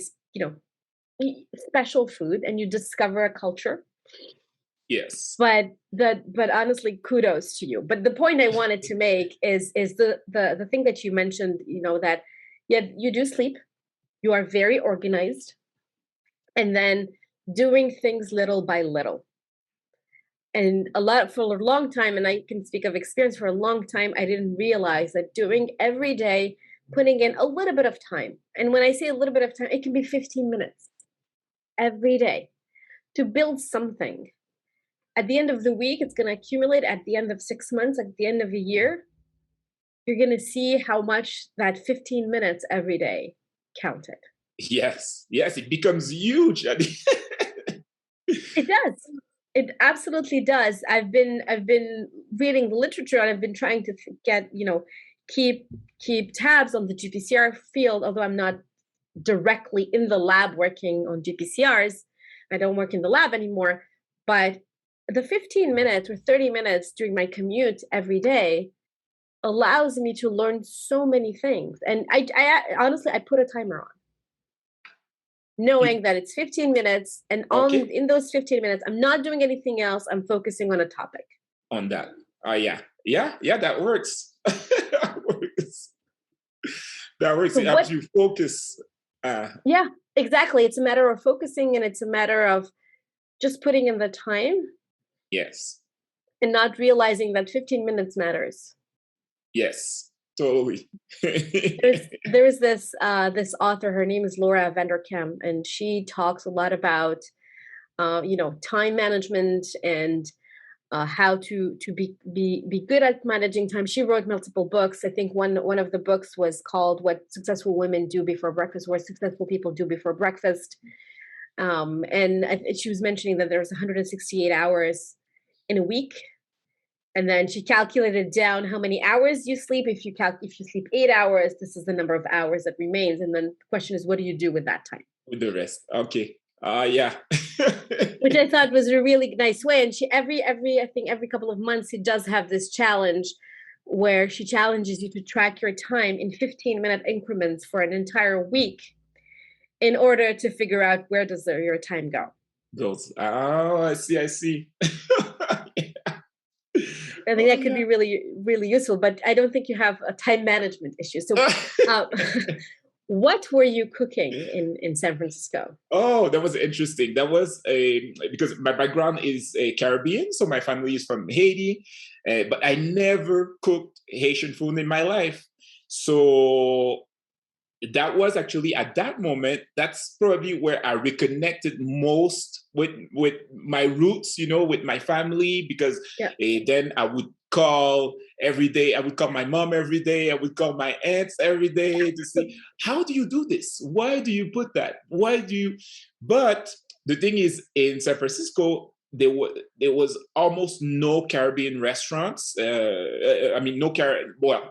special food, and you discover a culture. Yes. But honestly, kudos to you. But the point I wanted to make is the thing that you mentioned, that you do sleep, you are very organized, and then doing things little by little. And for a long time, and I can speak of experience, for a long time, I didn't realize that doing every day, putting in a little bit of time. And when I say a little bit of time, it can be 15 minutes every day to build something. At the end of the week, it's going to accumulate. At the end of 6 months, at the end of a year, you're going to see how much that 15 minutes every day counted. Yes, it becomes huge. It does. It absolutely does. I've been reading the literature, and I've been trying to get, keep tabs on the GPCR field, although I'm not directly in the lab working on GPCRs. I don't work in the lab anymore, but the 15 minutes or 30 minutes during my commute every day allows me to learn so many things. And I honestly, I put a timer on, knowing that it's 15 minutes. And in those 15 minutes, I'm not doing anything else. I'm focusing on a topic. On that. Yeah, that works. That works. So it helps you focus. Yeah, exactly. It's a matter of focusing, and it's a matter of just putting in the time. Yes. And not realizing that 15 minutes matters. Yes, totally. There's this author, her name is Laura Vanderkam, and she talks a lot about, time management and how to be good at managing time. She wrote multiple books. I think one of the books was called What Successful Women Do Before Breakfast, What Successful People Do Before Breakfast. And she was mentioning that there's 168 hours in a week, and then she calculated down how many hours you sleep. If you sleep 8 hours, this is the number of hours that remains. And then the question is, what do you do with that time? With the rest, okay. Yeah. Which I thought was a really nice way. And she every couple of months, she does have this challenge where she challenges you to track your time in 15-minute increments for an entire week, in order to figure out where does your time go. I see. I think that could be really, really useful, but I don't think you have a time management issue. So what were you cooking in San Francisco? Oh, that was interesting. That was because my background is Caribbean, so my family is from Haiti, but I never cooked Haitian food in my life. So that was actually, at that moment, that's probably where I reconnected most with my roots, with my family, because then I would call every day. I would call my mom every day. I would call my aunts every day to say, how do you do this? Why do you put that? But the thing is, in San Francisco, there was almost no Caribbean restaurants. There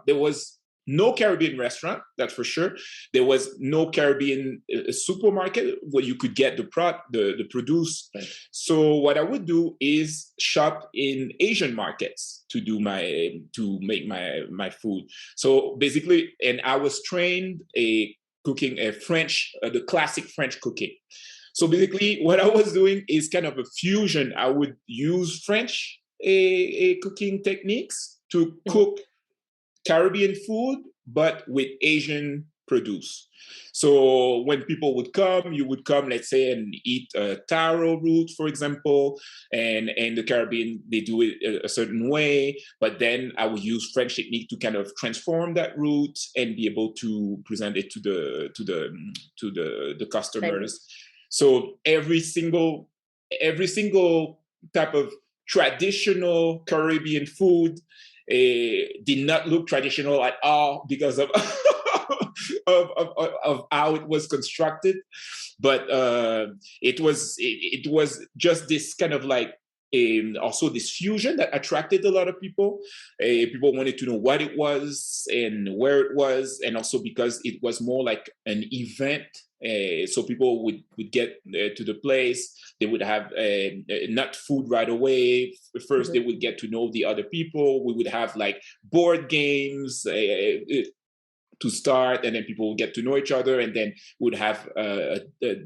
was no Caribbean restaurant, that's for sure. There was no Caribbean supermarket where you could get the produce. Right. So what I would do is shop in Asian markets to make my food. So basically, and I was trained cooking a French, the classic French cooking. So basically, what I was doing is kind of a fusion. I would use French cooking techniques to cook Caribbean food, but with Asian produce. So when people would come, you would come, let's say, and eat taro root, for example, and the Caribbean, they do it a certain way. But then I would use French technique to kind of transform that root and be able to present it to the customers. So every single type of traditional Caribbean food did not look traditional at all because of of how it was constructed, but it was just this kind of like also this fusion that attracted a lot of people. People wanted to know what it was and where it was, and also because it was more like an event. So people would get to the place, they would have not food right away. First, they would get to know the other people. We would have like board games to start, and then people would get to know each other, and then would have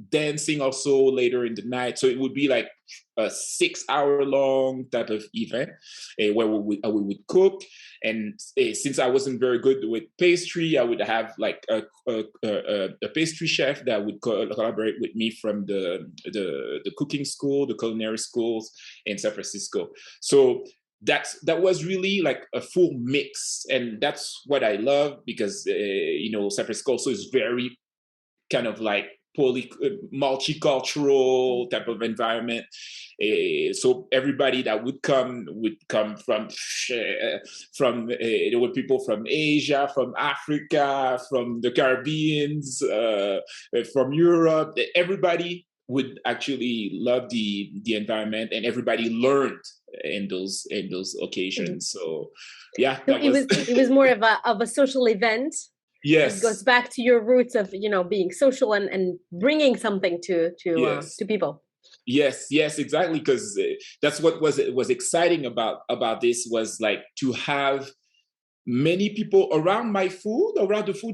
dancing also later in the night. So it would be like a 6-hour long type of event where we would cook. And since I wasn't very good with pastry, I would have like a pastry chef that would collaborate with me from the cooking school, the culinary schools in San Francisco. So that was really like a full mix, and that's what I love because San Francisco also is very kind of like multicultural type of environment. So everybody that would come from there were people from Asia, from Africa, from the Caribbeans, from Europe. Everybody would actually love the environment, and everybody learned in those occasions. So yeah, it was more of a social event. Yes, it goes back to your roots of being social and bringing something to people. Yes, exactly, because that's what was exciting about this, was like to have many people around the food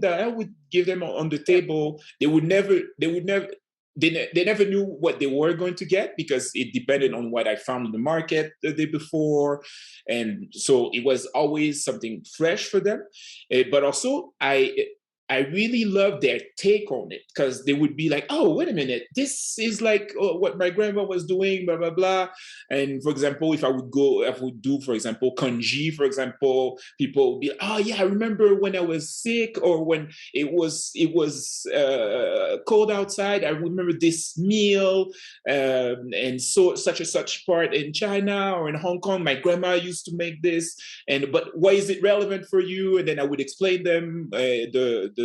that I would give them on the table. They never knew what they were going to get because it depended on what I found in the market the day before. And so it was always something fresh for them. But also I really loved their take on it, because they would be like, oh, wait a minute, this is like what my grandma was doing, blah, blah, blah. And for example, if I would do, for example, congee, for example, people would be like, oh yeah, I remember when I was sick, or when it was cold outside, I remember this meal, and so such and such part in China or in Hong Kong, my grandma used to make this, but why is it relevant for you? And then I would explain them the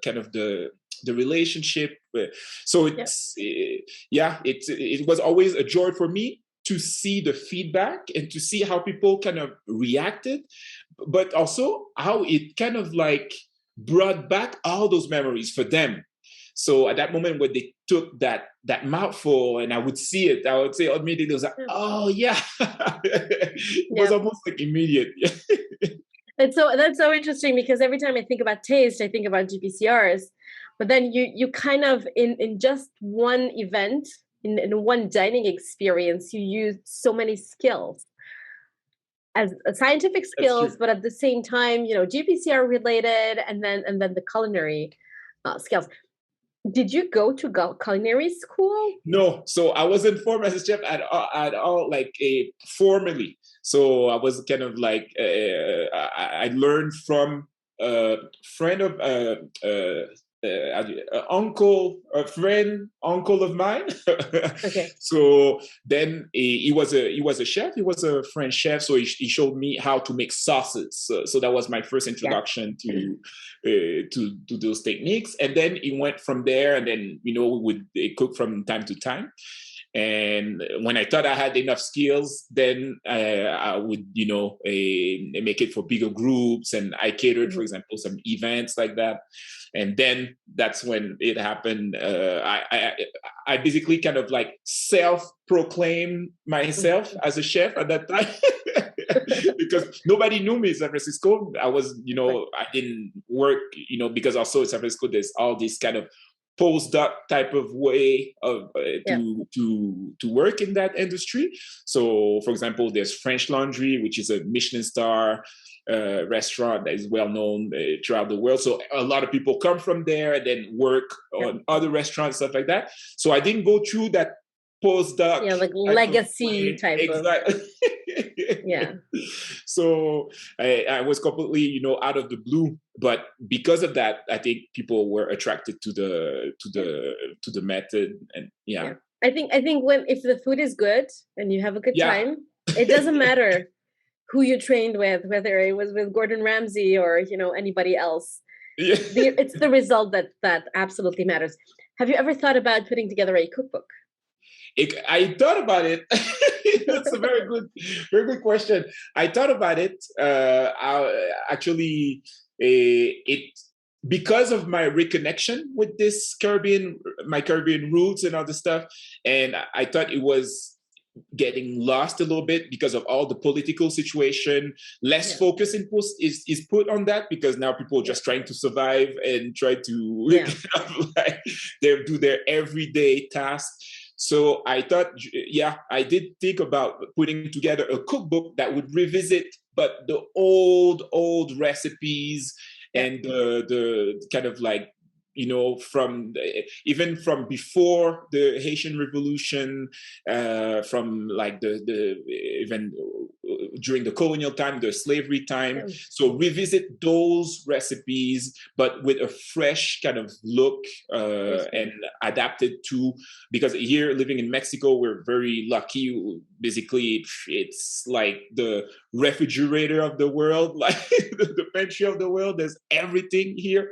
kind of the relationship. So it was always a joy for me to see the feedback and to see how people kind of reacted, but also how it kind of like brought back all those memories for them. So at that moment when they took that mouthful and I would see it, I would say immediately, it was like, oh yeah. It was almost like immediate. That's so interesting, because every time I think about taste, I think about GPCRs, but then you kind of in just one event, in one dining experience, you use so many skills as scientific skills, but at the same time, GPCR related, and then the culinary skills. Did you go to culinary school? No, so I wasn't formed as a chef at all, like formally. So I was kind of like I learned from a friend of uncle of mine. Okay. So then he was a chef. He was a French chef. So he showed me how to make sauces. So that was my first introduction to those techniques. And then he went from there. And then we would cook from time to time. And when I thought I had enough skills, then I would, make it for bigger groups, and I catered, for example, some events like that. And then that's when it happened. I basically kind of like self-proclaimed myself as a chef at that time. because nobody knew me in San Francisco. I was, I didn't work, because also in San Francisco, there's all this kind of postdoc type of way of to work in that industry. So, for example, there's French Laundry, which is a Michelin star restaurant that is well known throughout the world. So a lot of people come from there and then work on other restaurants, stuff like that. So I didn't go through that postdoc, like legacy type exactly. of. Yeah. So I was completely, out of the blue, but because of that, I think people were attracted to the method, and I think if the food is good and you have a good time, it doesn't matter who you trained with, whether it was with Gordon Ramsay or anybody else. Yeah. It's the result that absolutely matters. Have you ever thought about putting together a cookbook? I thought about it. That's a very good question. I thought about it. Because of my reconnection with this my Caribbean roots and all this stuff, and I thought it was getting lost a little bit because of all the political situation. Less focus is put on that because now people are just trying to survive and try to do their everyday tasks. So I thought, I did think about putting together a cookbook that would revisit, but the old recipes and the kind of like, even from before the Haitian Revolution, from like even during the colonial time, the slavery time. So revisit those recipes, but with a fresh kind of look and adapted to, because here living in Mexico, we're very lucky. Basically, it's like the refrigerator of the world, like the pantry of the world. There's everything here.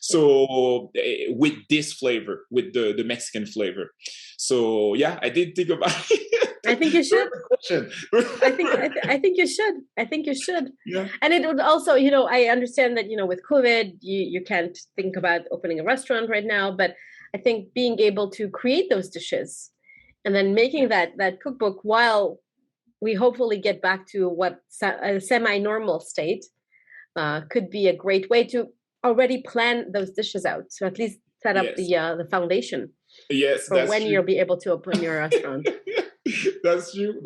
So with this flavor, with the Mexican flavor. So I did think about it. I think you should. I think you should. I think you should. Yeah. And it would also, I understand that, with COVID, you can't think about opening a restaurant right now, but I think being able to create those dishes and then making that cookbook while we hopefully get back to a semi-normal state could be a great way to already plan those dishes out. So at least set up the foundation. Yes, for when you'll be able to open your restaurant. That's true.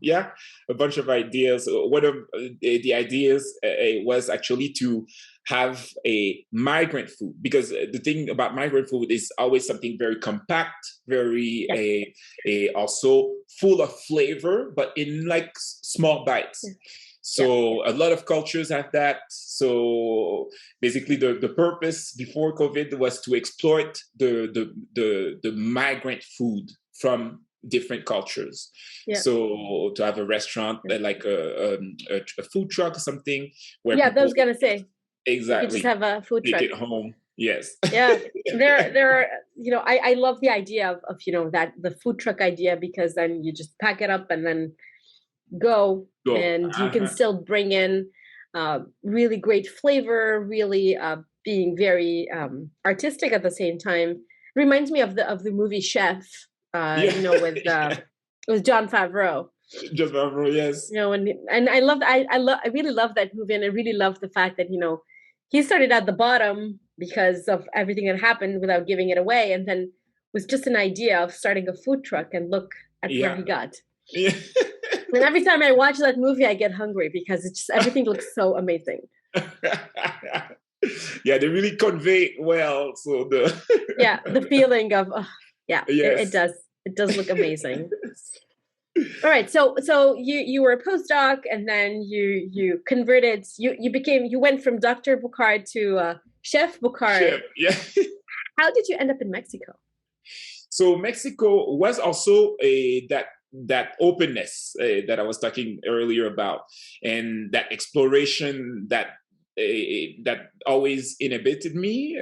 Yeah. A bunch of ideas. One of the ideas was actually to have a migrant food, because the thing about migrant food is always something very compact, very also full of flavor, but in like small bites. Yeah. So a lot of cultures have that. So basically the purpose before COVID was to exploit the migrant food from different cultures. Yeah. So to have a restaurant like a food truck or something where I was gonna say exactly you just have a food truck. Take it home. Yes. Yeah. There are, I love the idea of that the food truck idea, because then you just pack it up and then go. And you can still bring in really great flavor, really being very artistic at the same time. It reminds me of the movie Chef, with Jon Favreau. Jon Favreau, yes. And I really love that movie, and I really love the fact that he started at the bottom because of everything that happened without giving it away, and then was just an idea of starting a food truck, and look at where he got. Yeah. And every time I watch that movie, I get hungry because it's just everything looks so amazing. Yeah, they really convey well. So the feeling of it does look amazing. All right, so you were a postdoc, and then you converted. You went from Dr. Boucard to Chef Boucard. Chef, yeah. How did you end up in Mexico? So Mexico was also that openness that I was talking earlier about, and that exploration that always inhibited me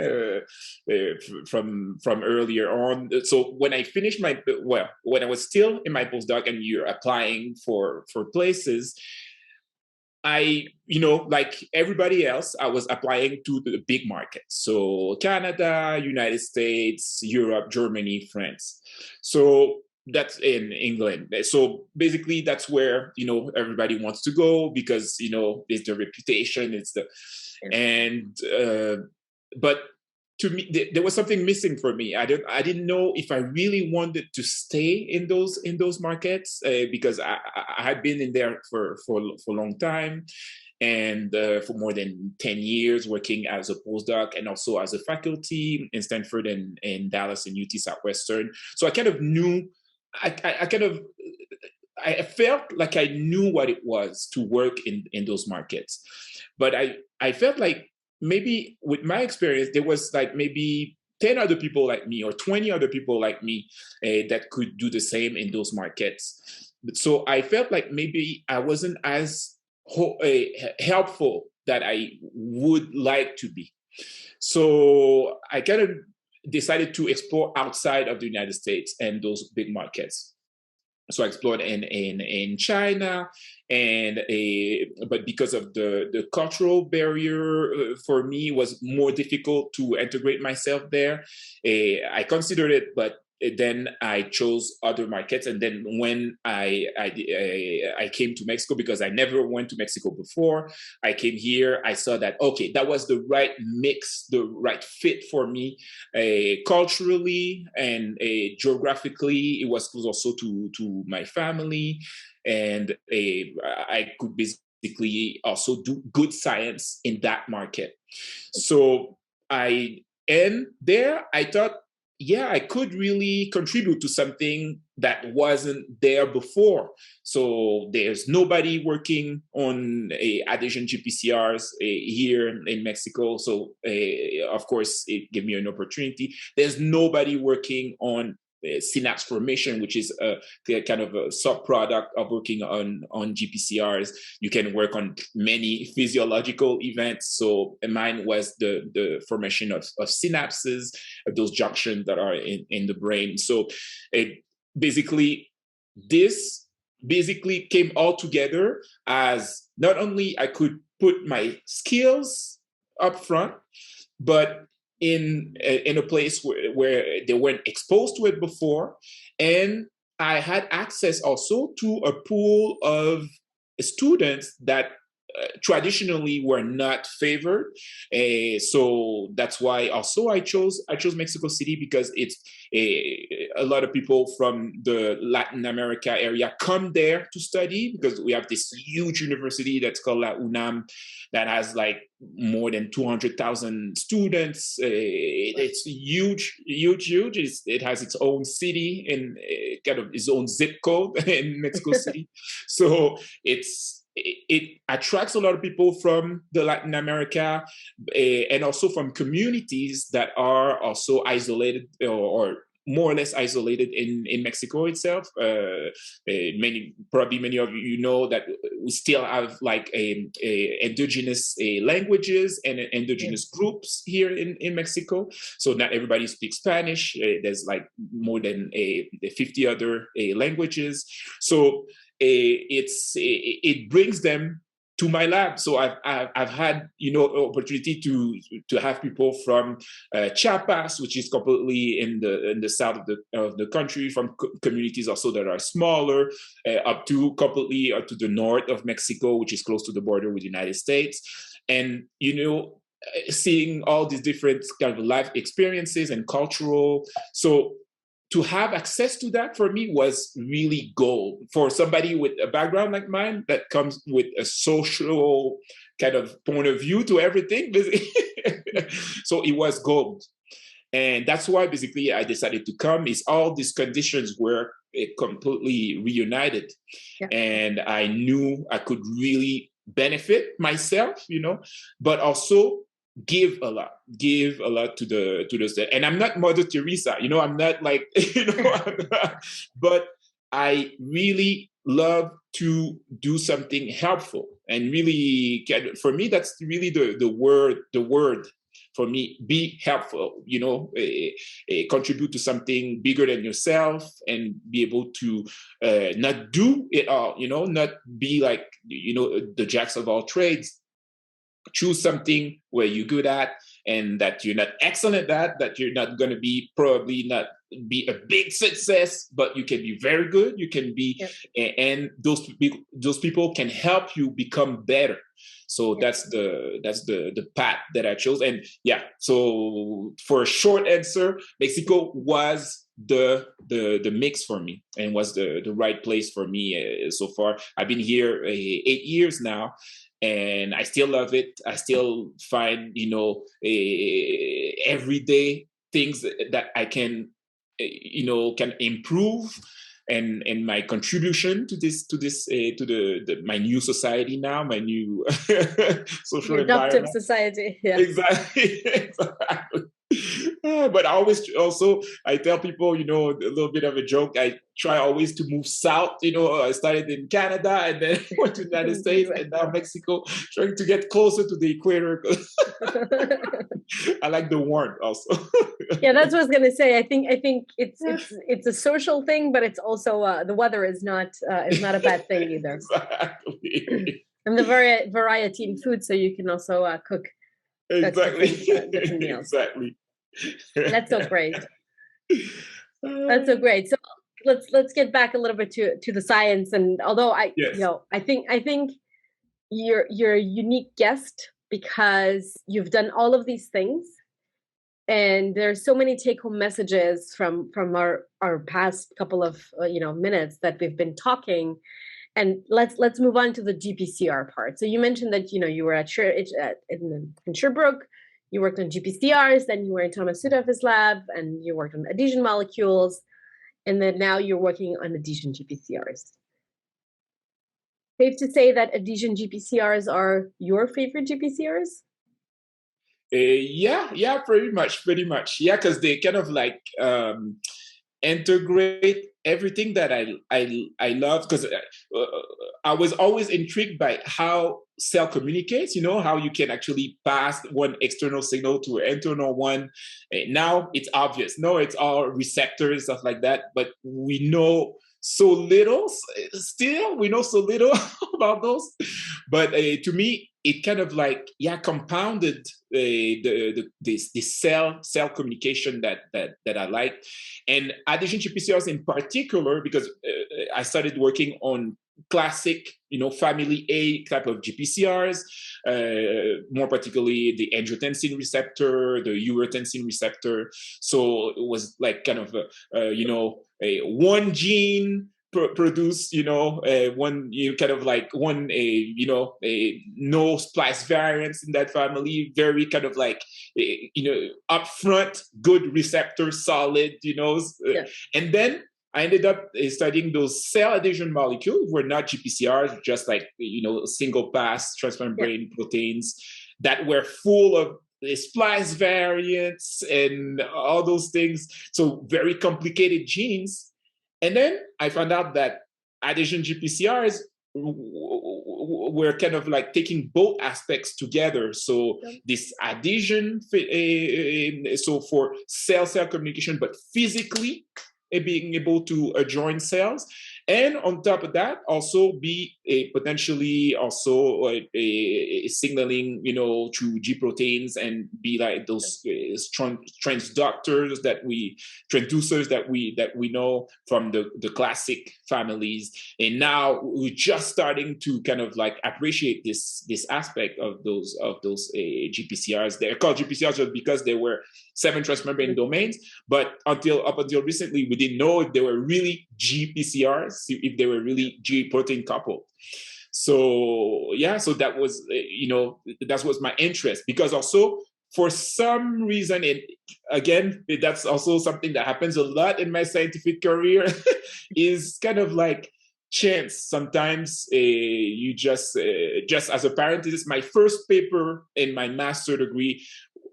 from earlier on. So when I finished when I was still in my postdoc and you're applying for places, I, like everybody else, I was applying to the big markets. So Canada, United States, Europe, Germany, France. So that's in England. So basically that's where, everybody wants to go because, it's the reputation, but to me, there was something missing for me. I didn't know if I really wanted to stay in those markets because I had been in there for a long time, and for more than 10 years working as a postdoc and also as a faculty in Stanford and in Dallas and UT Southwestern. So I kind of knew, I felt like I knew what it was to work in those markets. But I felt like maybe with my experience, there was like maybe 10 other people like me or 20 other people like me that could do the same in those markets. So I felt like maybe I wasn't as helpful that I would like to be. So I kind of decided to explore outside of the United States and those big markets. So I explored in China, but because of the cultural barrier for me, was more difficult to integrate myself there. I considered it, but then I chose other markets. And then when I came to Mexico, because I never went to Mexico before, I came here, I saw that, okay, that was the right mix, the right fit for me, culturally and geographically. It was close also to my family. And I could basically also do good science in that market. So I thought, yeah, I could really contribute to something that wasn't there before. So there's nobody working on adhesion GPCRs here in Mexico. So of course, it gave me an opportunity. There's nobody working on synapse formation, which is a kind of a sub-product of working on GPCRs. You can work on many physiological events. So mine was the formation of synapses, those junctions that are in the brain. So this came all together as not only I could put my skills up front, but in a place where they weren't exposed to it before. And I had access also to a pool of students that traditionally were not favored. So that's why also I chose Mexico City, because it's a lot of people from the Latin America area come there to study, because we have this huge university that's called La UNAM that has like more than 200,000 students. It's huge. It has its own city and kind of its own zip code in Mexico City. So it attracts a lot of people from the Latin America and also from communities that are also isolated or more or less isolated in Mexico itself. Many of you know that we still have like indigenous languages and indigenous groups here in Mexico. So not everybody speaks Spanish. There's like more than 50 other languages. So it brings them to my lab. So I've had opportunity to have people from Chiapas, which is completely in the south of the country, from communities also that are smaller, up to the north of Mexico, which is close to the border with the United States, and seeing all these different kind of life experiences and cultural. So to have access to that for me was really gold for somebody with a background like mine that comes with a social kind of point of view to everything. So it was gold. And that's why basically I decided to come, is all these conditions were completely reunited. Yeah. And I knew I could really benefit myself, but also give a lot to the and I'm not Mother Teresa, I'm not like but I really love to do something helpful, and really for me that's really the word for me. Be helpful, contribute to something bigger than yourself, and be able to not do it all, not be like the jacks of all trades. Choose something where you're good at and that you're not excellent at, that you're not going to be probably not be a big success, but you can be very good. You can be, and those people can help you become better. So that's the path that I chose. And so for a short answer, Mexico was the mix for me and was the right place for me so far. I've been here 8 years now, and I still love it. I still find, everyday things that I can, can improve, and my contribution to my new society now, my new social adoptive society. Yeah. Exactly. But I always I tell people, a little bit of a joke. I try always to move south. I started in Canada and then went to the United States and now Mexico, trying to get closer to the equator. I like the warmth also. Yeah, that's what I was going to say. I think it's a social thing, but it's also the weather is not a bad thing either. Exactly. And the variety in food, so you can also cook. Exactly. Different meals. Exactly. That's so great. That's so great. So let's get back a little bit to the science. And although I think you're a unique guest because you've done all of these things, and there's so many take-home messages from our past couple of minutes that we've been talking. And let's move on to the GPCR part. So you mentioned that you were at in Sherbrooke, you worked on GPCRs, then you were in Thomas Sudhoff's lab, and you worked on adhesion molecules, and then now you're working on adhesion GPCRs. Safe to say that adhesion GPCRs are your favorite GPCRs? Yeah, pretty much. Yeah, because they kind of like integrate everything that I love, because I was always intrigued by how cell communicates, how you can actually pass one external signal to an internal one. Now it's obvious. No, it's all receptors, stuff like that, but we know so little still. We know so little about those. But to me, it kind of like, compounded this cell communication that I like. And adhesion GPCRs in particular, because I started working on classic, family A type of GPCRs, more particularly the angiotensin receptor, the urotensin receptor. So it was like kind of a one gene produce, one kind of like one no splice variants in that family, very kind of like upfront good receptor, solid, and then I ended up studying those cell adhesion molecules, were not GPCRs, just like single pass transmembrane proteins that were full of splice variants and all those things. So very complicated genes. And then I found out that adhesion GPCRs were kind of like taking both aspects together. So this adhesion, so for cell-cell communication, but physically being able to join cells. And on top of that, also be potentially also signaling, through G proteins, and be like those transducers that we know from the classic families. And now we're just starting to kind of like appreciate this aspect of those GPCRs. They're called GPCRs just because they were 7 transmembrane domains, but up until recently, we didn't know if they were really GPCRs, if they were really G protein coupled. So so that was that was my interest, because also for some reason, and again, that's also something that happens a lot in my scientific career, is kind of like chance. Sometimes you just as a parenthesis, my first paper in my master degree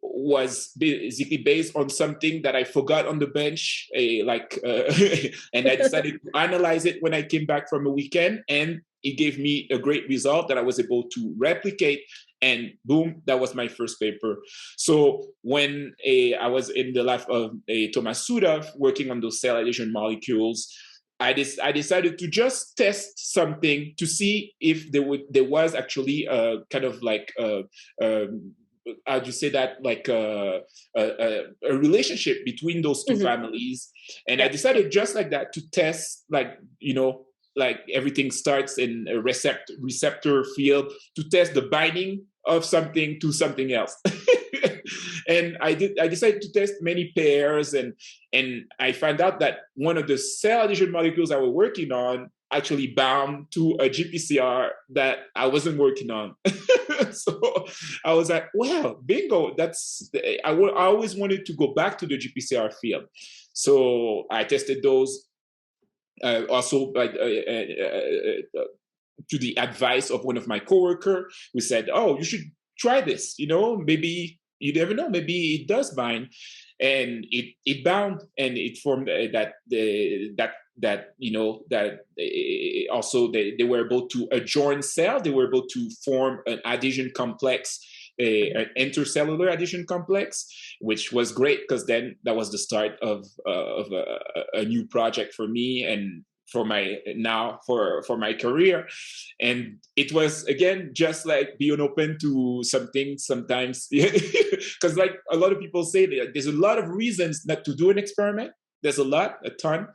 was basically based on something that I forgot on the bench, and I decided to analyze it when I came back from a weekend, and it gave me a great result that I was able to replicate, and boom, that was my first paper. So when I was in the lab of Thomas Sudhoff working on those cell adhesion molecules, I decided to just test something to see if there was actually a kind of like how'd you say that, like a relationship between those two families. And I decided just like that to test, like, like everything starts in a receptor field, to test the binding of something to something else. And I decided to test many pairs, and I found out that one of the cell adhesion molecules I was working on actually bound to a GPCR that I wasn't working on. So I was like, well, bingo, I always wanted to go back to the GPCR field. So I tested those also to the advice of one of my coworkers, who said, oh, you should try this, maybe, you never know, maybe it does bind. And it bound, and it formed also they were able to adjoin cells. They were able to form an adhesion complex, an intercellular adhesion complex, which was great, because then that was the start of a new project for me and for my career. And it was, again, just like being open to something sometimes, because like a lot of people say, there's a lot of reasons not to do an experiment. There's a ton,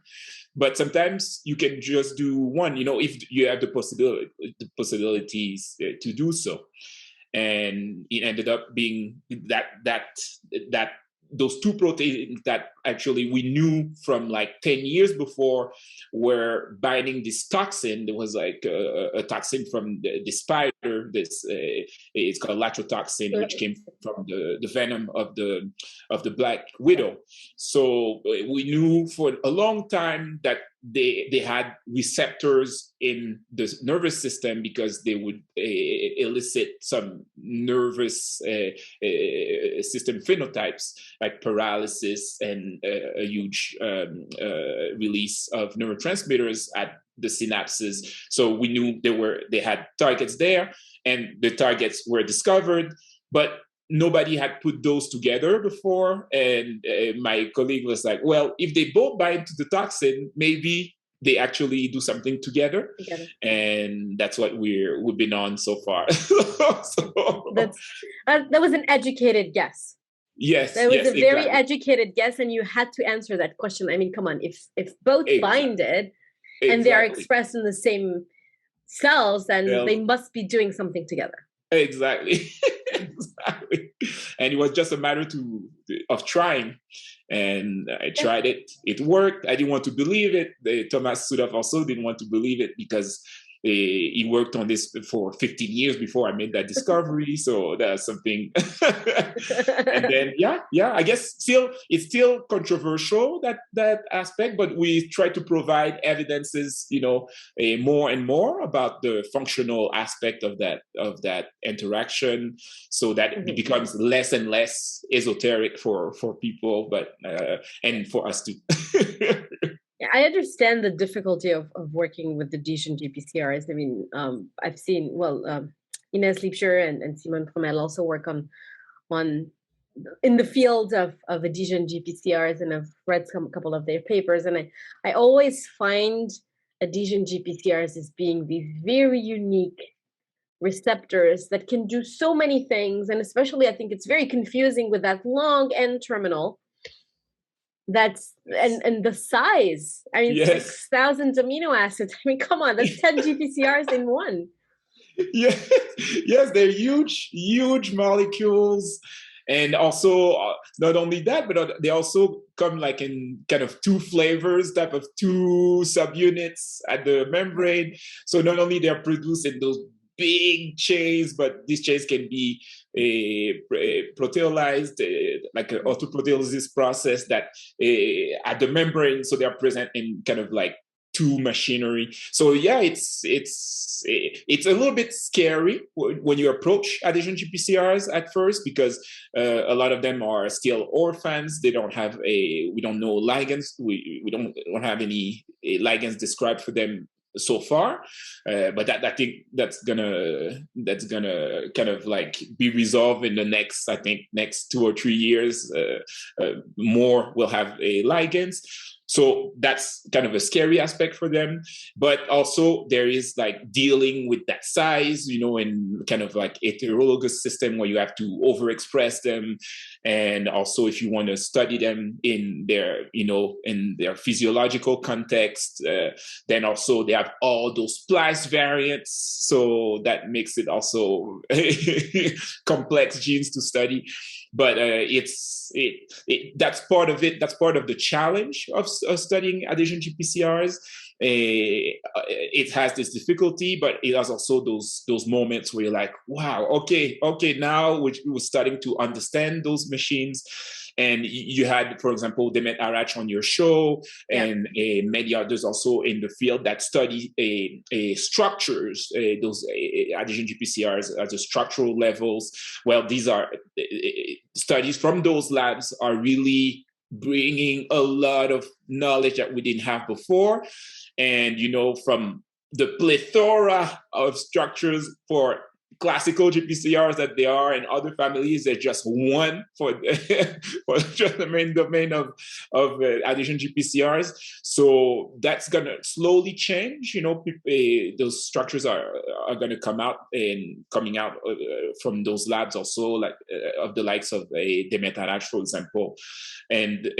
but sometimes you can just do one, if you have the possibilities to do so. And it ended up being that those two proteins that actually we knew from like 10 years before were binding this toxin. There was like a toxin from the spider. It's called latrotoxin, which came from the venom of the black widow. So we knew for a long time that they had receptors in the nervous system, because they would elicit some nervous system phenotypes like paralysis and a huge release of neurotransmitters at the synapses. So we knew they had targets there, and the targets were discovered, but nobody had put those together before. And my colleague was like, well, if they both bind to the toxin, maybe they actually do something together. And that's what we've been on so far. That was an educated guess. Yes, that was a very educated guess, and you had to answer that question. I mean, come on, if both binded and they are expressed in the same cells, then they must be doing something together. Exactly. Exactly. And it was just a matter of trying. And I tried it. It worked. I didn't want to believe it. Thomas Sudhoff also didn't want to believe it, because he worked on this for 15 years before I made that discovery. So that's something. And then, I guess it's still controversial, that aspect, but we try to provide evidences, more and more about the functional aspect of that interaction, so that it becomes less and less esoteric for people, but and for us too. Yeah, I understand the difficulty of working with the didnt GPCRs. I mean, I've seen, Ines Liebscher and Simon Fromel also work on in the field of the didnt GPCRs, and I've read a couple of their papers, and I always find a didnt GPCRs as being these very unique receptors that can do so many things, and especially I think it's very confusing with that long N terminal. That's and the size. I mean, 6,000 amino acids. I mean, come on, that's 10 GPCRs in one. Yes, they're huge molecules, and also not only that, but they also come like in kind of two flavors, type of two subunits at the membrane. So not only they're produced in those big chains, but these chains can be proteolyzed, like an autoproteolysis process that at the membrane, so they are present in kind of like two machinery. So it's a little bit scary when you approach adhesion GPCRs at first, because a lot of them are still orphans. We don't know ligands. We don't have any ligands described for them so far, but I think that's gonna kind of like be resolved in the next 2 or 3 years. More will have ligands. So that's kind of a scary aspect for them. But also there is like dealing with that size, in kind of like heterologous system where you have to overexpress them. And also if you want to study them in their, in their physiological context, then also they have all those splice variants. So that makes it also complex genes to study. But that's part of it. That's part of the challenge of studying adhesion GPCRs. It has this difficulty, but it has also those moments where you're like, wow, okay, now we're starting to understand those machines. And you had, for example, Demet Arach on your show, and many others also in the field that study structures, those adhesion GPCRs at the structural levels. Well, these are studies from those labs are really bringing a lot of knowledge that we didn't have before. And, from the plethora of structures for classical GPCRs that they are in other families, there's just one for just the main domain of adhesion GPCRs. So that's going to slowly change. Those structures are going to coming out from those labs also, like of the likes of Demet Arach, for example, and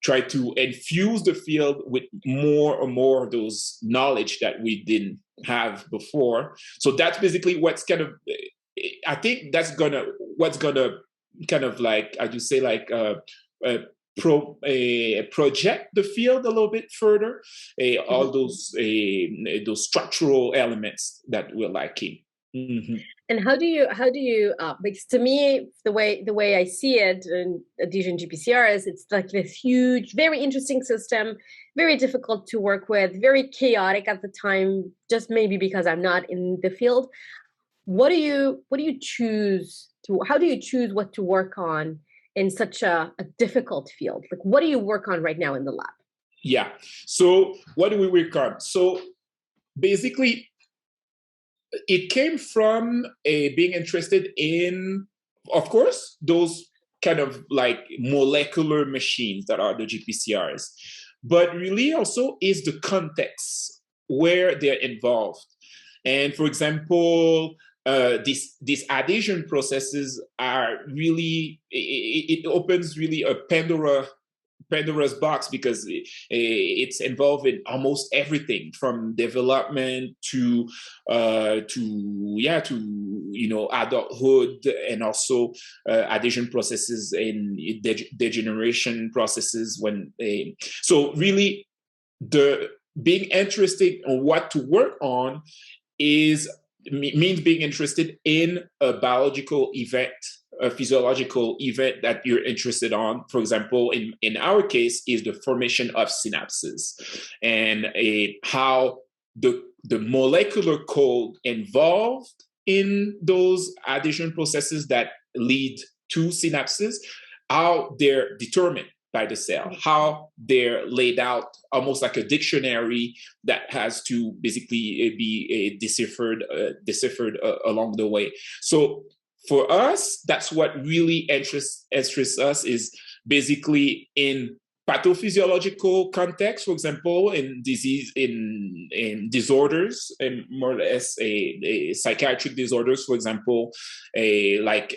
try to infuse the field with more and more of those knowledge that we didn't have before. So that's basically what's kind of, I think that's what's gonna kind of like, as you say, like project the field a little bit further, all those structural elements that we're lacking. Mm-hmm. And how do you because to me, the way I see it in adhesion GPCRs, it's like this huge, very interesting system, very difficult to work with, very chaotic at the time, just maybe because I'm not in the field. How do you choose what to work on in such a difficult field? Like, what do you work on right now in the lab? Yeah. So what do we work on? So basically, it came from being interested in, of course, those kind of like molecular machines that are the GPCRs, but really also is the context where they're involved. And for example, these adhesion processes are really, it opens really a Pandora's box, because it's involved in almost everything from development to adulthood, and also adhesion processes and degeneration processes. So really, the being interested in what to work on means being interested in a biological event, a physiological event that you're interested on. For example, in our case, is the formation of synapses, and how the molecular code involved in those adhesion processes that lead to synapses, how they're determined by the cell, how they're laid out almost like a dictionary that has to basically be deciphered along the way. So for us, that's what really interests us, is basically in pathophysiological context, for example, in disease, in disorders, and more or less a psychiatric disorders, for example, like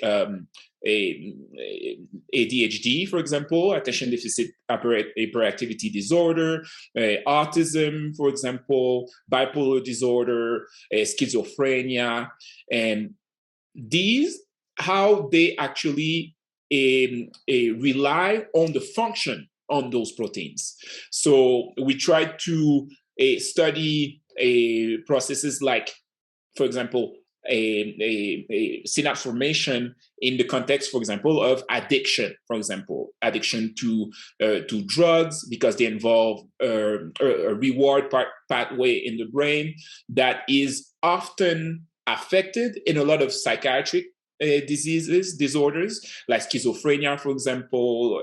ADHD, for example, attention deficit hyperactivity disorder, autism, for example, bipolar disorder, schizophrenia, and these, how they actually rely on the function on those proteins. So we try to study processes like, for example, a synapse formation in the context, for example, of addiction. For example, addiction to drugs, because they involve a reward pathway in the brain that is often affected in a lot of psychiatric disorders, like schizophrenia, for example,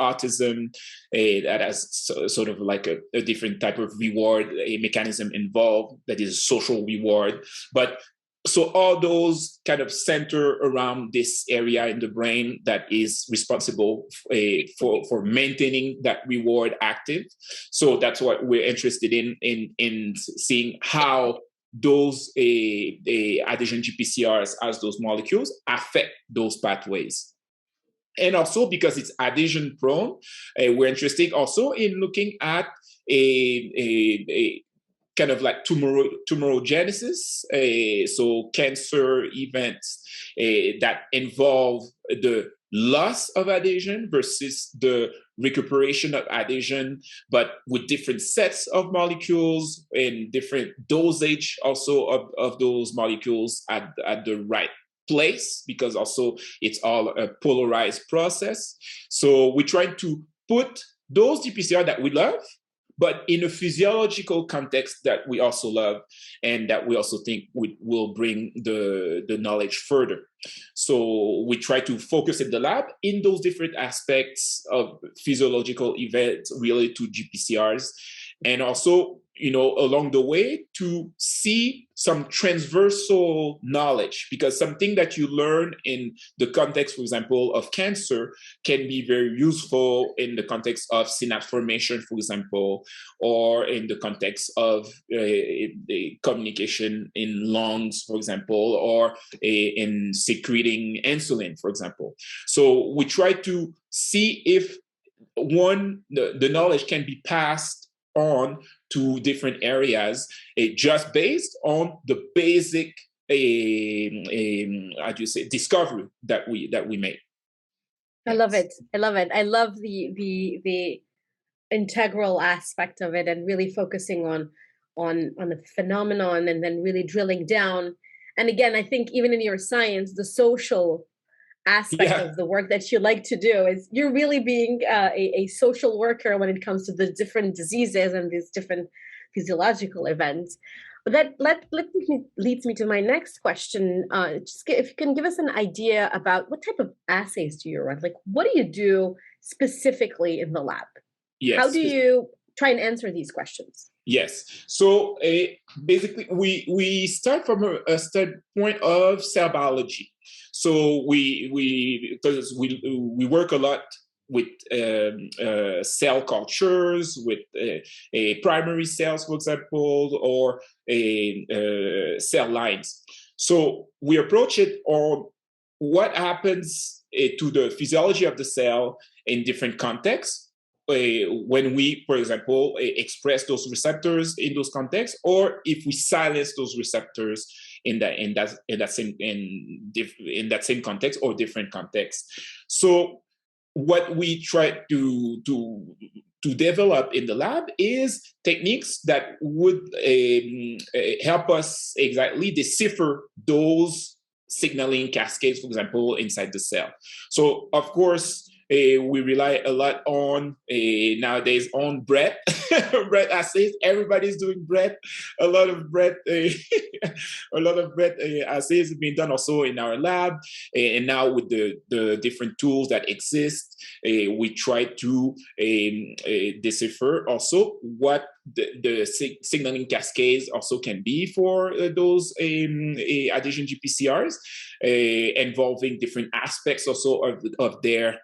autism, that has sort of like a different type of reward, a mechanism involved that is social reward. But So all those kind of center around this area in the brain that is responsible for maintaining that reward active. So that's what we're interested in seeing how those adhesion GPCRs as those molecules affect those pathways. And also because it's adhesion prone, we're interested also in looking at a kind of like tumorogenesis, so cancer events that involve the loss of adhesion versus the recuperation of adhesion, but with different sets of molecules and different dosage also of those molecules at the right place, because also it's all a polarized process. So we try to put those GPCR that we love, but in a physiological context that we also love and that we also think will bring the knowledge further. So we try to focus in the lab in those different aspects of physiological events related to GPCRs, and also, along the way to see some transversal knowledge, because something that you learn in the context, for example, of cancer can be very useful in the context of synapse formation, for example, or in the context of the communication in lungs, for example, or in secreting insulin, for example. So we try to see if the knowledge can be passed on to different areas, just based on the basic, discovery that we made. I love it. I love the integral aspect of it, and really focusing on the phenomenon, and then really drilling down. And again, I think even in your science, the social aspect of the work that you like to do is you're really being a social worker when it comes to the different diseases and these different physiological events. But that leads me to my next question. Just if you can give us an idea about what type of assays do you run? Like, what do you do specifically in the lab? Yes. How do you try and answer these questions? Yes. So basically, we start from a standpoint of cell biology. So because we work a lot with cell cultures, with primary cells, for example, or cell lines. So we approach it on what happens to the physiology of the cell in different contexts. When we, for example, express those receptors in those contexts, or if we silence those receptors in that same context or different contexts. So what we try to develop in the lab is techniques that would help us exactly decipher those signaling cascades, for example, inside the cell. So of course, we rely a lot on nowadays on breath assays. Everybody's doing breath. A lot of breath assays have been done also in our lab. And now with the different tools that exist, we try to decipher also what the signaling cascades also can be for those adhesion GPCRs, involving different aspects also of their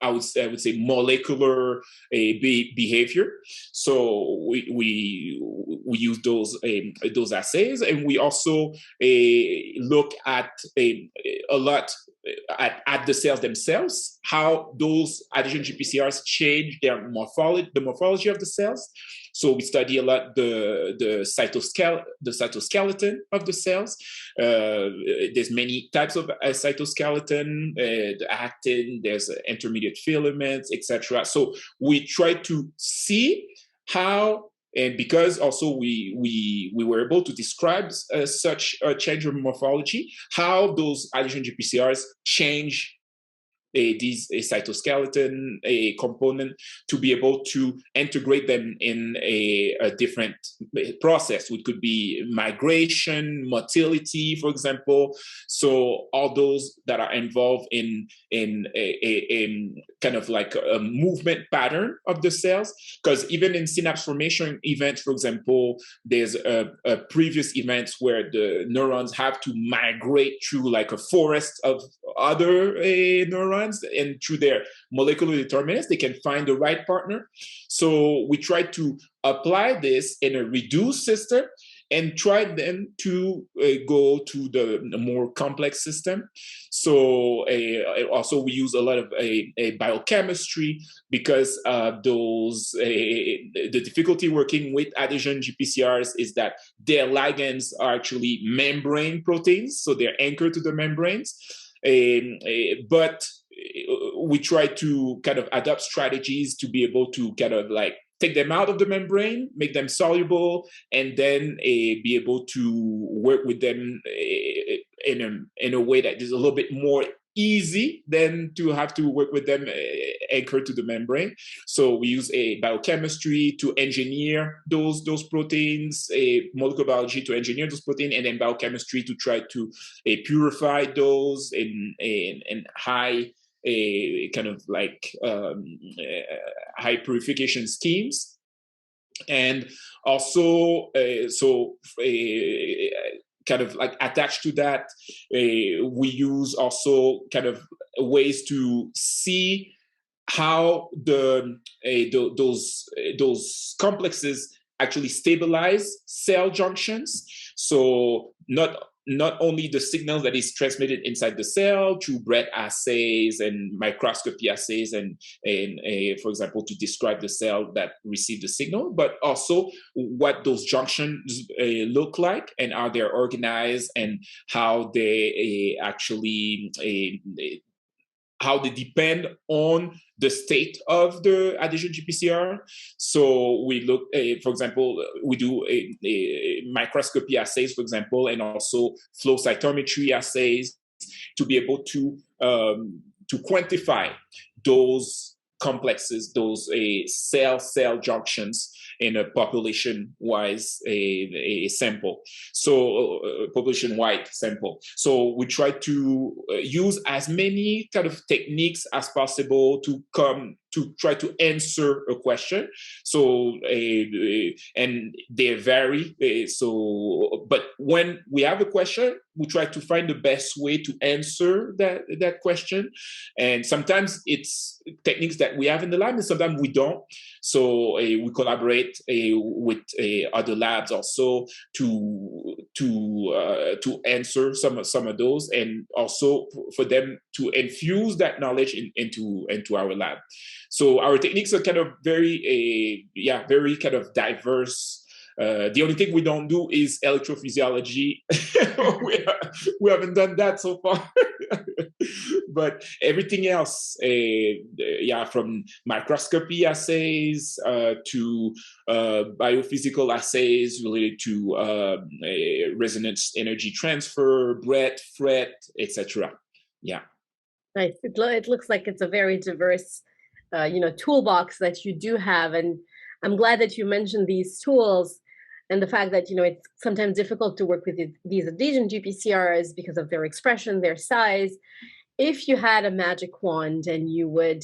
I would say molecular behavior. So we use those assays, and we also look at a lot at the cells themselves, how those adhesion GPCRs change the morphology of the cells. So we study a lot the cytoskeleton of the cells. There's many types of cytoskeleton, the actin, there's intermediate filaments, etc. So we try to see how, and because also we were able to describe such a change of morphology, how those adhesion GPCRs change these cytoskeleton component to be able to integrate them in a different process, which could be migration, motility, for example. So all those that are involved in a kind of like a movement pattern of the cells, because even in synapse formation events, for example, there's a previous events where the neurons have to migrate through like a forest of other neurons, and through their molecular determinants, they can find the right partner. So we try to apply this in a reduced system and try then to go to the more complex system. So also we use a lot of biochemistry, because the difficulty working with adhesion GPCRs is that their ligands are actually membrane proteins, so they're anchored to the membranes. But we try to kind of adopt strategies to be able to kind of like take them out of the membrane, make them soluble, and then be able to work with them in a way that is a little bit more easy than to have to work with them anchored to the membrane. So we use a biochemistry to engineer those proteins, a molecular biology to engineer those proteins, and then biochemistry to try to purify those in high kind of like high purification schemes. And also, kind of like attached to that, we use also kind of ways to see how those complexes actually stabilize cell junctions. So not only the signals that is transmitted inside the cell through Brett assays and microscopy assays, and for example, to describe the cell that received the signal, but also what those junctions look like and how they're organized, and how they actually how they depend on the state of the adhesion GPCR. So we look, for example, we do a microscopy assays, for example, and also flow cytometry assays to be able to quantify those complexes, those cell junctions in a population-wise a sample. So population-wide sample. So we try to use as many kind of techniques as possible to try to answer a question. So and they vary. But when we have a question, we try to find the best way to answer that question. And sometimes it's techniques that we have in the lab, and sometimes we don't. So we collaborate with other labs also to answer some of those, and also for them to infuse that knowledge into our lab. So our techniques are kind of very kind of diverse. The only thing we don't do is electrophysiology. We haven't done that so far. But everything else, from microscopy assays to biophysical assays related to resonance energy transfer, breadth, fret, etc. Yeah. Nice. It looks like it's a very diverse toolbox that you do have. And I'm glad that you mentioned these tools and the fact that, it's sometimes difficult to work with these adhesion GPCRs because of their expression, their size. If you had a magic wand and you would,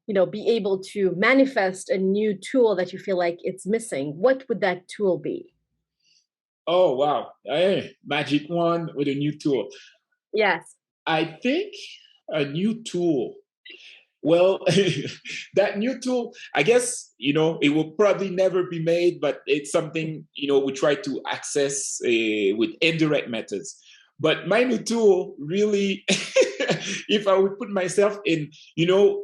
be able to manifest a new tool that you feel like it's missing, what would that tool be? Oh, wow. Hey, magic wand with a new tool. Yes. I think a new tool. Well, that new tool, I guess, it will probably never be made, but it's something, we try to access with indirect methods. But my new tool really, if I would put myself in,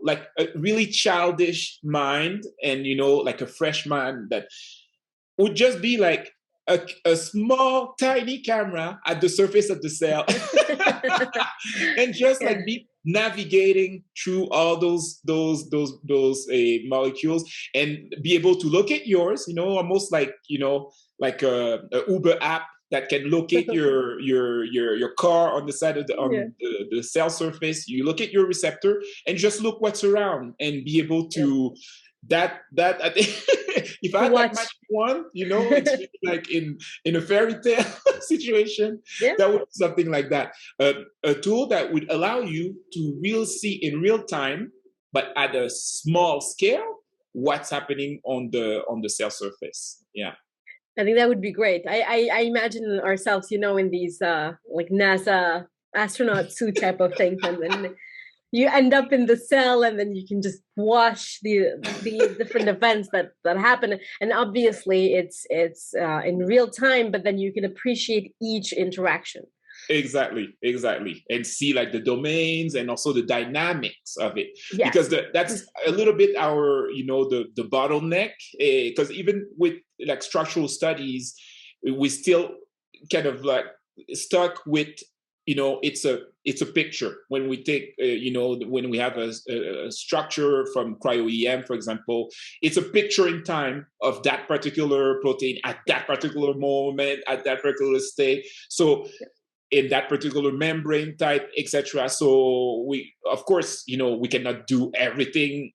like a really childish mind and, like a fresh mind, that would just be like a small, tiny camera at the surface of the cell and just like be navigating through all those molecules and be able to look at yours, almost like, like a Uber app that can locate your car on the side of the cell surface. You look at your receptor and just look what's around and be able to that I think if I had that magic wand, it's really like in a fairy tale situation, that would be something like that. A tool that would allow you to see in real time, but at a small scale, what's happening on the cell surface. Yeah. I think that would be great. I imagine ourselves, in these like NASA astronaut suit type of things, and then you end up in the cell, and then you can just watch the different events that happen. And obviously, it's in real time, but then you can appreciate each interaction. Exactly, and see like the domains and also the dynamics of it, because that's a little bit our the bottleneck, because even with like structural studies, we still kind of like stuck with it's a picture. When we take when we have a structure from cryo-EM, for example, it's a picture in time of that particular protein at that particular moment, at that particular state. So in that particular membrane type, etc. So we, of course, we cannot do everything.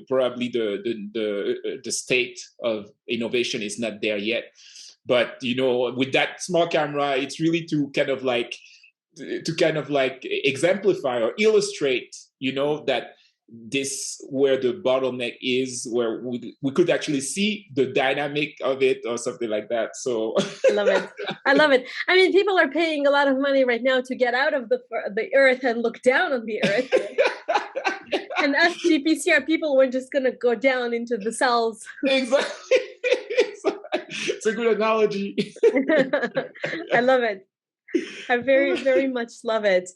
Probably the state of innovation is not there yet. But with that small camera, it's really to kind of like exemplify or illustrate, that this where the bottleneck is, where we could actually see the dynamic of it or something like that. So I love it. I mean, people are paying a lot of money right now to get out of the earth and look down on the earth. And us GPCR people, we're just going to go down into the cells. Exactly. It's a good analogy. I love it. I very, very much love it.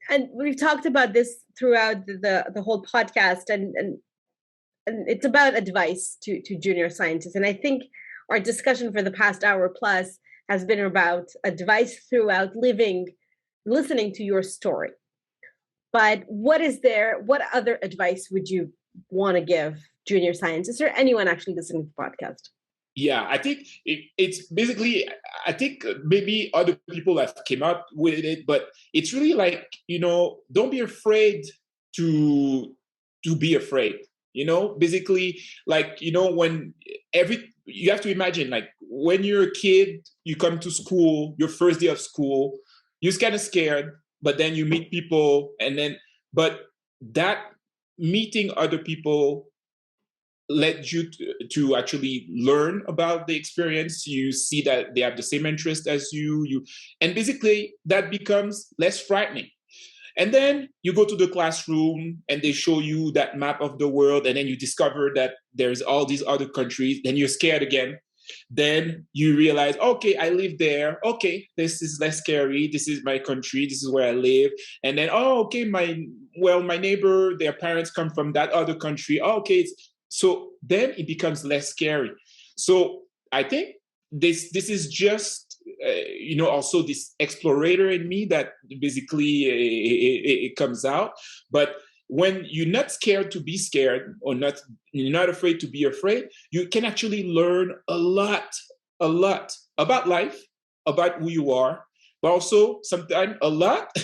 And we've talked about this throughout the whole podcast, and it's about advice to junior scientists. And I think our discussion for the past hour plus has been about advice throughout listening to your story. But what other advice would you want to give junior scientists or anyone actually listening to the podcast? Yeah, I think it's basically, I think maybe other people have came up with it, but it's really like, don't be afraid to be afraid, basically like, when you have to imagine, like when you're a kid, you come to school, your first day of school, you're kind of scared, but then you meet people but that meeting other people led you to actually learn about the experience. You see that they have the same interest as you, and basically that becomes less frightening. And then you go to the classroom and they show you that map of the world, and then you discover that there's all these other countries. Then you're scared again. Then you realize, okay, I live there. Okay, this is less scary. This is my country. This is where I live. And then, okay, my neighbor, their parents come from that other country. Okay, so then it becomes less scary. So I think this is just, also this explorator in me that basically it comes out. But when you're not scared to be scared, or you're not afraid to be afraid, you can actually learn a lot about life, about who you are, but also sometimes a lot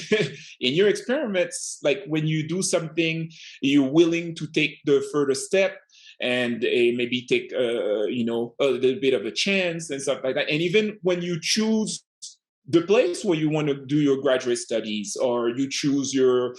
in your experiments. Like when you do something, you're willing to take the further step and maybe take a little bit of a chance and stuff like that. And even when you choose the place where you want to do your graduate studies, or you choose your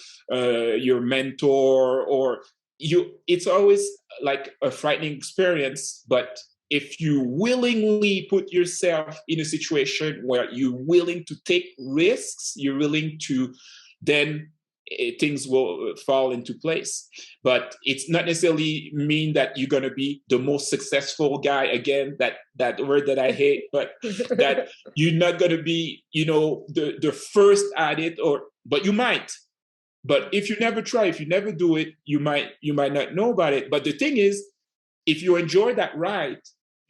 mentor, or it's always like a frightening experience. But if you willingly put yourself in a situation where you're willing to take risks, you're willing to, then things will fall into place. But it's not necessarily mean that you're going to be the most successful guy, again, that word that I hate, but that you're not going to be, the first at it, but you might. But if you never try, if you never do it, you might not know about it. But the thing is, if you enjoy that ride,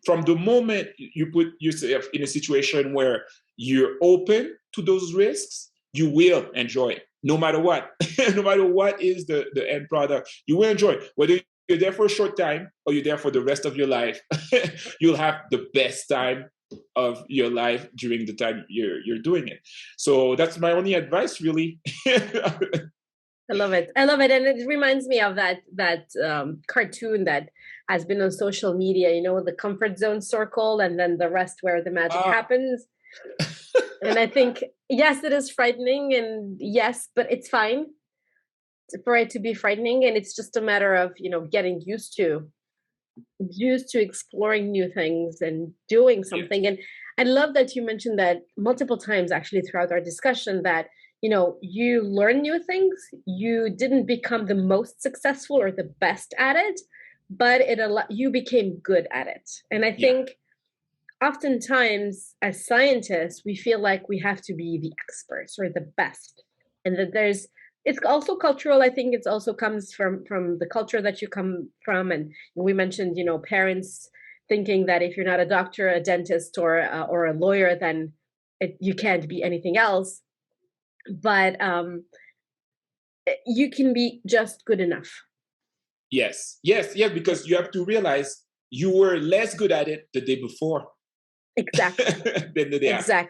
from the moment you put yourself in a situation where you're open to those risks, you will enjoy it. No matter what, no matter what is the end product, you will enjoy it. Whether you're there for a short time or you're there for the rest of your life, you'll have the best time of your life during the time you're doing it. So that's my only advice, really. I love it. I love it. And it reminds me of that cartoon that has been on social media, the comfort zone circle and then the rest where the magic happens. And I think, yes, it is frightening, and yes, but it's fine for it to be frightening. And it's just a matter of, getting used to exploring new things and doing something. And I love that you mentioned that multiple times actually throughout our discussion, that you learn new things. You didn't become the most successful or the best at it, but you became good at it. And I think oftentimes as scientists, we feel like we have to be the experts or the best, and that it's also cultural. I think it also comes from the culture that you come from. And we mentioned, parents thinking that if you're not a doctor, a dentist, or a lawyer, then you can't be anything else. But you can be just good enough. Yes, because you have to realize you were less good at it the day before. Exactly. Than the day after.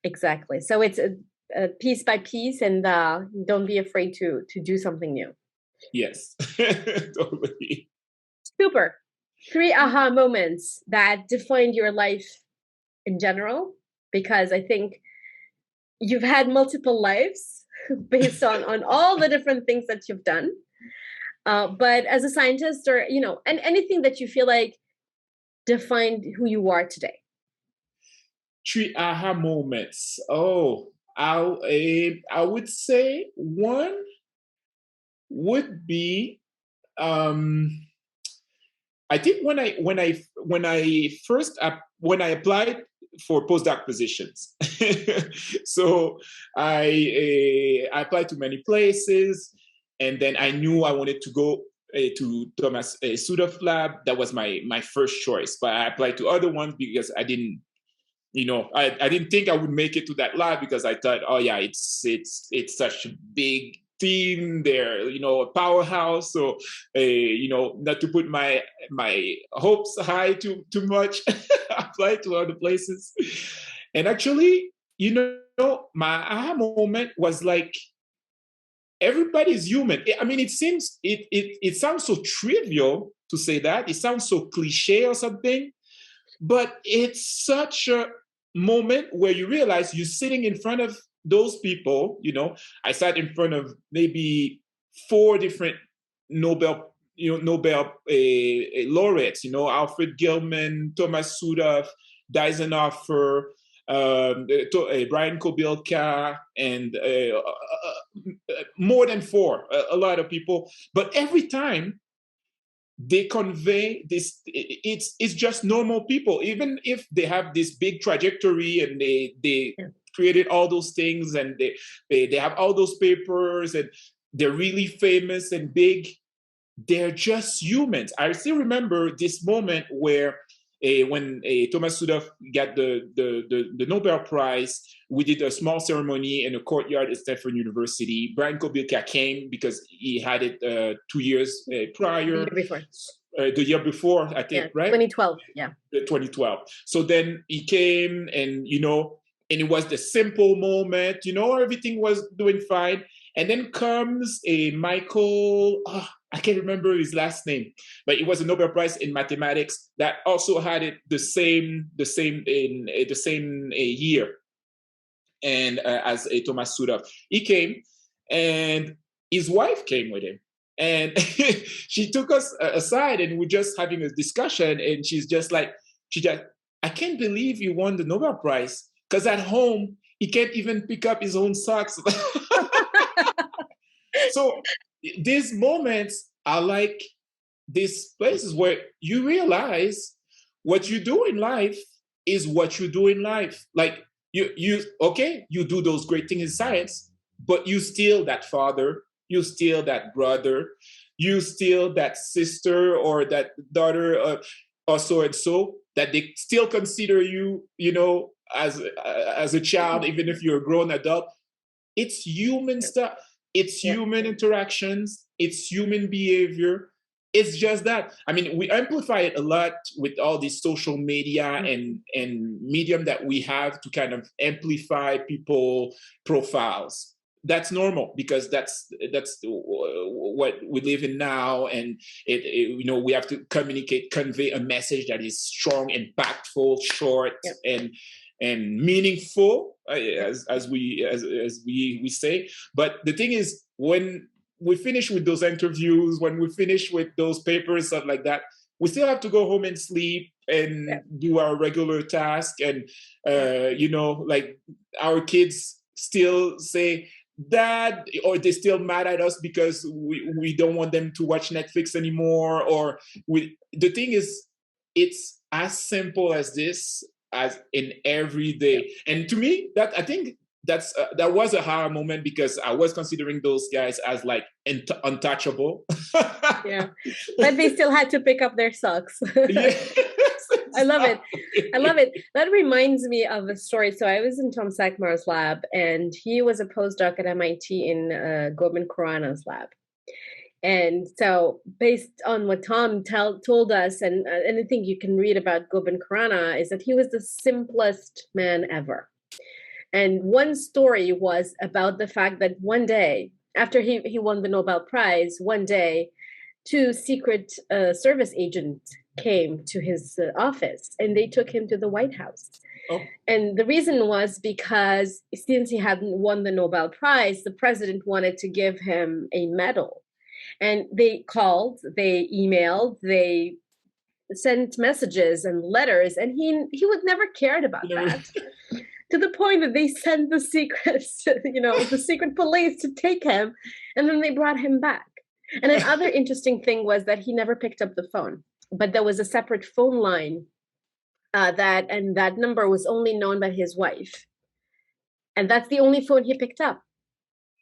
Exactly. So it's piece by piece, and don't be afraid to do something new. Yes, totally. Super. 3 aha moments that defined your life in general, because I think you've had multiple lives based on all the different things that you've done. But as a scientist, or, and anything that you feel like defined who you are today. 3 aha moments. Oh, I would say one would be, I think when I applied for postdoc positions. So I applied to many places, and then I knew I wanted to go to Thomas Sudoff lab. That was my first choice, but I applied to other ones because I didn't think I would make it to that lab, because I thought, oh yeah, it's such a big team. They're, a powerhouse. So, not to put my hopes high too much, apply to other places. And actually, my aha moment was like, everybody's human. I mean, it sounds so trivial to say that. It sounds so cliche or something, but it's such a moment where you realize you're sitting in front of those people. I sat in front of maybe 4 different Nobel laureates, Alfred Gilman, Thomas Sudoff, Deisenhofer, Brian Kobilka, and more than 4, a lot of people. But every time they convey this, it's just normal people, even if they have this big trajectory and they created all those things, and they have all those papers, and they're really famous and big. They're just humans. I still remember this moment where when Thomas Sudoff got the Nobel Prize, we did a small ceremony in a courtyard at Stanford University. Brian Kobilka came because he had it 2 years prior. The year before, I think, right? 2012, yeah. 2012. So then he came, and, and it was the simple moment, everything was doing fine. And then comes a Michael, I can't remember his last name, but it was a Nobel Prize in mathematics that also had it the same year, and as Thomas Sudoff. He came, and his wife came with him, and she took us aside, and we're just having a discussion, and she's just like, I can't believe you won the Nobel Prize, because at home he can't even pick up his own socks. So these moments are like these places where you realize what you do in life is what you do in life. Like you do those great things in science, but you still that father, you still that brother, you still that sister or that daughter or so and so, that they still consider you, as a child, even if you're a grown adult. It's human stuff. It's human interactions. It's human behavior. it's just that. I mean, we amplify it a lot with all this social media and medium that we have to kind of amplify people profiles. That's normal because that's what we live in now, and we have to convey a message that is strong, impactful, short, and meaningful, as we say. But the thing is, when we finish with those interviews, when we finish with those papers, stuff like that, we still have to go home and sleep and do our regular task. And, like our kids still say, Dad, or they're still mad at us because we don't want them to watch Netflix anymore. Or the thing is, it's as simple as this, as in every day. And to me, I think that was a hard moment because I was considering those guys as like untouchable. Yeah, but they still had to pick up their socks. Yes, I love it. I love it. That reminds me of a story. So I was in Tom Sackmar's lab, and he was a postdoc at MIT in Gaetan Guillemette's lab. And so based on what Tom told us, and anything you can read about Gaetan Guillemette, is that he was the simplest man ever. And one story was about the fact that one day, after he won the Nobel Prize, one day, 2 Secret Service agents came to his office, and they took him to the White House. Oh. And the reason was because since he hadn't won the Nobel Prize, the president wanted to give him a medal. And they called, they emailed, they sent messages and letters, and he would never cared about that. To the point that they sent the secrets, the secret police to take him, and then they brought him back. And another interesting thing was that he never picked up the phone, but there was a separate phone line that number was only known by his wife. And that's the only phone he picked up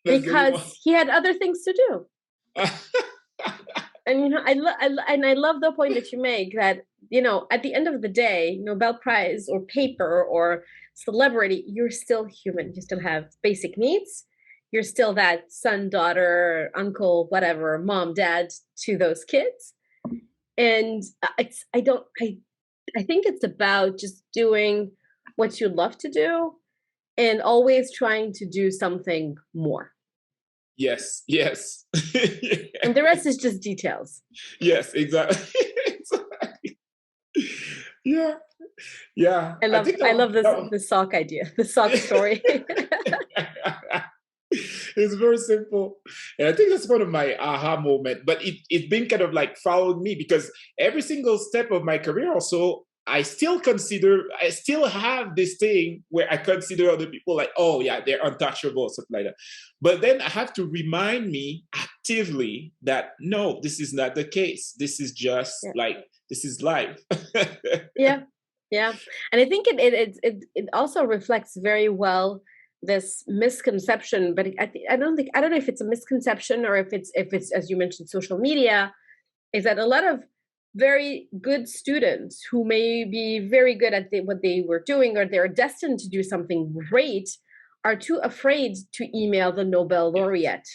because he had other things to do. And I love the point that you make that at the end of the day, Nobel Prize or paper or celebrity, you're still human. You still have basic needs. You're still that son, daughter, uncle, whatever, mom, dad to those kids. And I think it's about just doing what you love to do and always trying to do something more. Yes. And the rest is just details. Yes, exactly. Yeah. I love the sock idea, the sock story. It's very simple. And I think that's one of my aha moment. But it's been kind of like followed me because every single step of my career also, I still have this thing where I consider other people like, oh yeah, they're untouchable, something like that. But then I have to remind me actively that no, this is not the case. This is just this is life. Yeah. And I think it also reflects very well this misconception, but I don't know if it's a misconception or if it's as you mentioned, social media, is that a lot of very good students who may be very good at what they were doing or they're destined to do something great are too afraid to email the Nobel laureate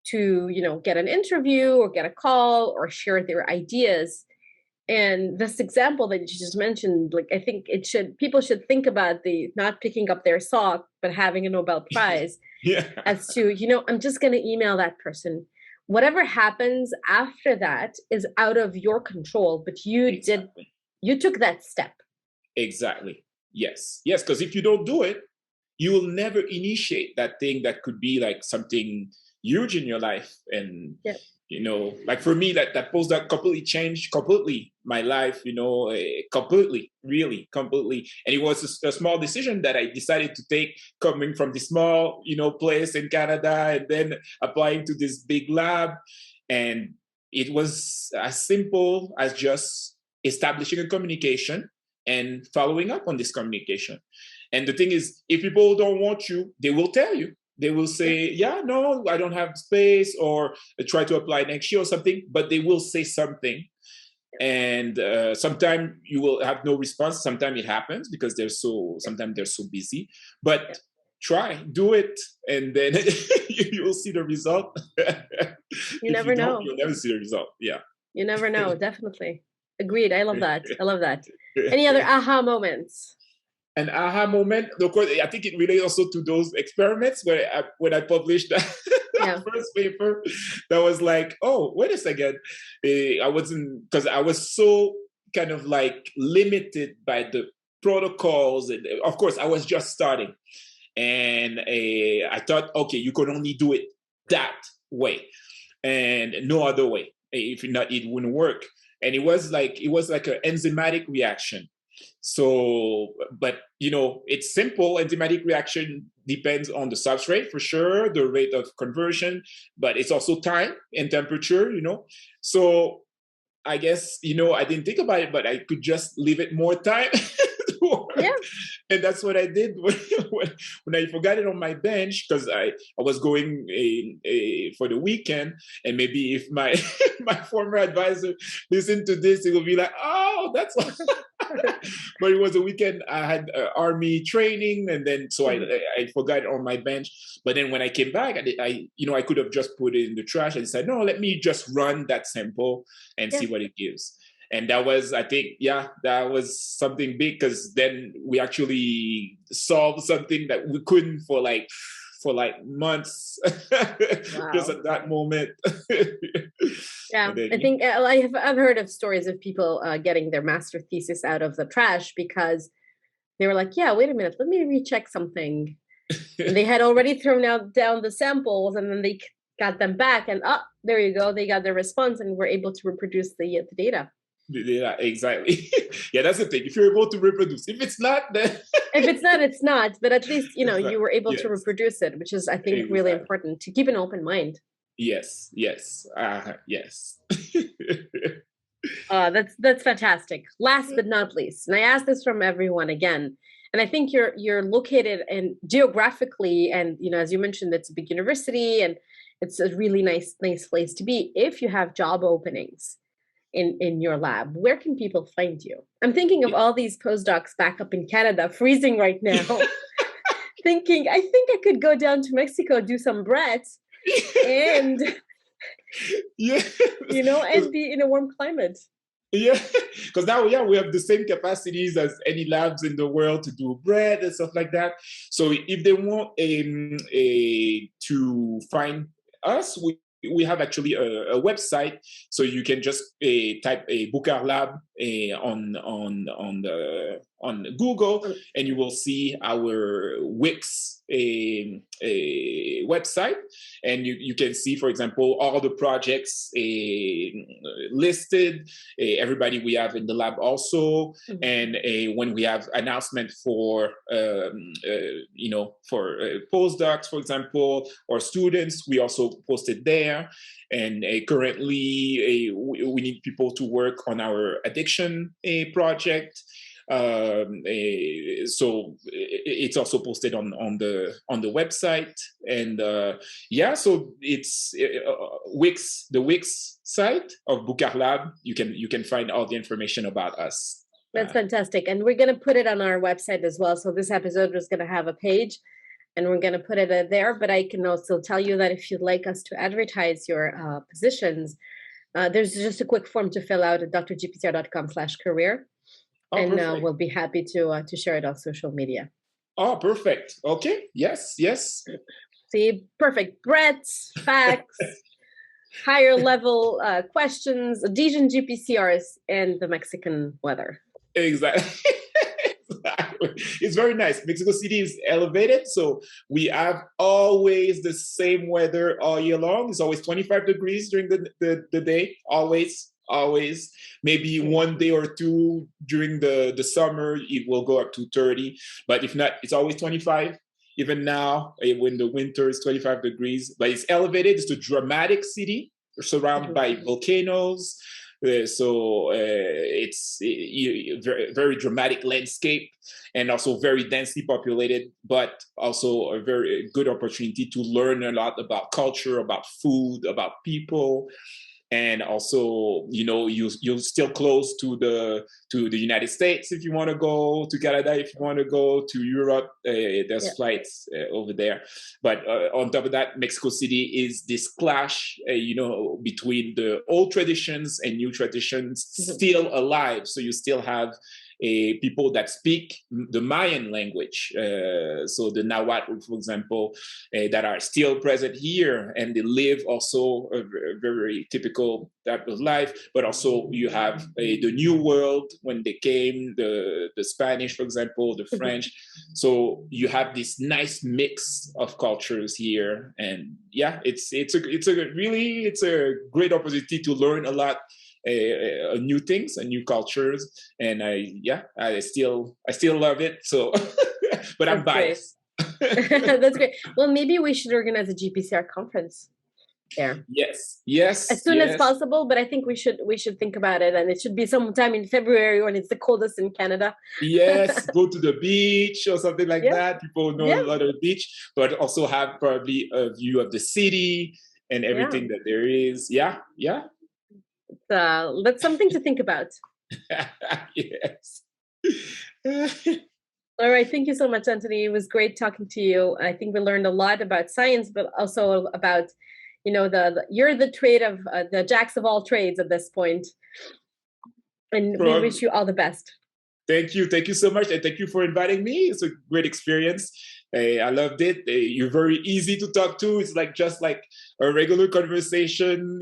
to get an interview or get a call or share their ideas. And this example that you just mentioned, like I think people should think about the not picking up their sock but having a Nobel Prize as to I'm just going to email that person. Whatever happens after that is out of your control, but you took that step. Exactly. Yes, because if you don't do it, you will never initiate that thing that could be like something huge in your life. And like for me, that postdoc completely changed my life, completely. And it was a small decision that I decided to take, coming from the small, place in Canada and then applying to this big lab. And it was as simple as just establishing a communication and following up on this communication. And the thing is, if people don't want you, they will tell you. They will say, yeah, no, I don't have space, or try to apply next year or something, but they will say something. And sometimes you will have no response. Sometimes it happens because sometimes they're so busy. But do it, and then you will see the result. You never know. You'll never see the result. Yeah. You never know. Definitely. Agreed. I love that. I love that. Any other aha moments? An aha moment, of course, I think it relates also to those experiments when I published that first paper, that was like, oh, wait a second. I wasn't, because I was so kind of like limited by the protocols. And of course, I was just starting. And I thought, okay, you could only do it that way and no other way. If not, it wouldn't work. And it was like an enzymatic reaction. So, but it's simple. Enzymatic reaction depends on the substrate for sure, the rate of conversion, but it's also time and temperature, So I guess, I didn't think about it, but I could just leave it more time. Yeah. And that's what I did when I forgot it on my bench, because I was going for the weekend, and maybe if my my former advisor listened to this, he will be like, oh, that's what. But it was a weekend. I had army training, and then so I forgot it on my bench. But then when I came back, I could have just put it in the trash and said, no, let me just run that sample and see what it gives. And that was, I think, that was something big, because then we actually solved something that we couldn't for months. Wow. Just at that moment. Yeah, then, I think I've heard of stories of people getting their master thesis out of the trash because they were like, yeah, wait a minute, let me recheck something. And they had already thrown down the samples, and then they got them back, and there you go, they got their response and were able to reproduce the data. Yeah, exactly. Yeah, that's the thing. If you're able to reproduce, if it's not, then if it's not, it's not. But at least you were able to reproduce it, which is, I think, really important to keep an open mind. Yes. That's fantastic. Last but not least, and I ask this from everyone again, and I think you're located in geographically, and as you mentioned, it's a big university, and it's a really nice place to be. If you have job openings in your lab, where can people find you? I'm thinking of all these postdocs back up in Canada, freezing right now, thinking, I think I could go down to Mexico, do some bread, and and be in a warm climate. Yeah, because now, we have the same capacities as any labs in the world to do bread and stuff like that. So if they want to find us, we have actually a website, so you can just type a Boucard Lab on Google, and you will see our Wix website, and you can see, for example, all the projects listed, everybody we have in the lab also, and when we have announcement for postdocs, for example, or students, we also post it there. And currently, we need people to work on our addiction project. So it's also posted on the website, and so it's Wix, the Wix site of Boucard Lab. You can find all the information about us. That's fantastic, and we're going to put it on our website as well. So this episode was going to have a page, and we're going to put it there. But I can also tell you that if you'd like us to advertise your positions, there's just a quick form to fill out at drgpcr.com/career. And we'll be happy to share it on social media. Oh, perfect. Okay. Yes. See, perfect. Breadths, facts, higher level questions, Dijon GPCRs, and the Mexican weather. Exactly. It's very nice. Mexico City is elevated, so we have always the same weather all year long. It's always 25 degrees during the day, always. Maybe one day or two during the summer, it will go up to 30. But if not, it's always 25. Even now, when the winter is 25 degrees. But it's elevated. It's a dramatic city surrounded by volcanoes. So it's a very, very dramatic landscape, and also very densely populated, but also a very good opportunity to learn a lot about culture, about food, about people. And also, you're still close to the United States if you want to go, to Canada if you want to go, to Europe. There's flights over there. But on top of that, Mexico City is this clash, between the old traditions and new traditions still alive. So you still have people that speak the Mayan language, so the Nahuatl, for example, that are still present here, and they live also a very typical type of life. But also you have the New World when they came, the Spanish, for example, the French. So you have this nice mix of cultures here, and it's a great opportunity to learn a lot. New things and new cultures, and I still love it. So, but I'm biased. That's great. Well, maybe we should organize a GPCR conference there. Yes. As soon as possible, but I think we should think about it, and it should be sometime in February when it's the coldest in Canada. Yes, go to the beach or something like that. People know a lot of the beach, but also have probably a view of the city and everything that there is. Yeah. That's something to think about. Yes. All right. Thank you so much, Antony. It was great talking to you. I think we learned a lot about science, but also about, you're the trade of the jacks of all trades at this point. And we wish you all the best. Thank you. Thank you so much. And thank you for inviting me. It's a great experience. I loved it. You're very easy to talk to. It's just like a regular conversation,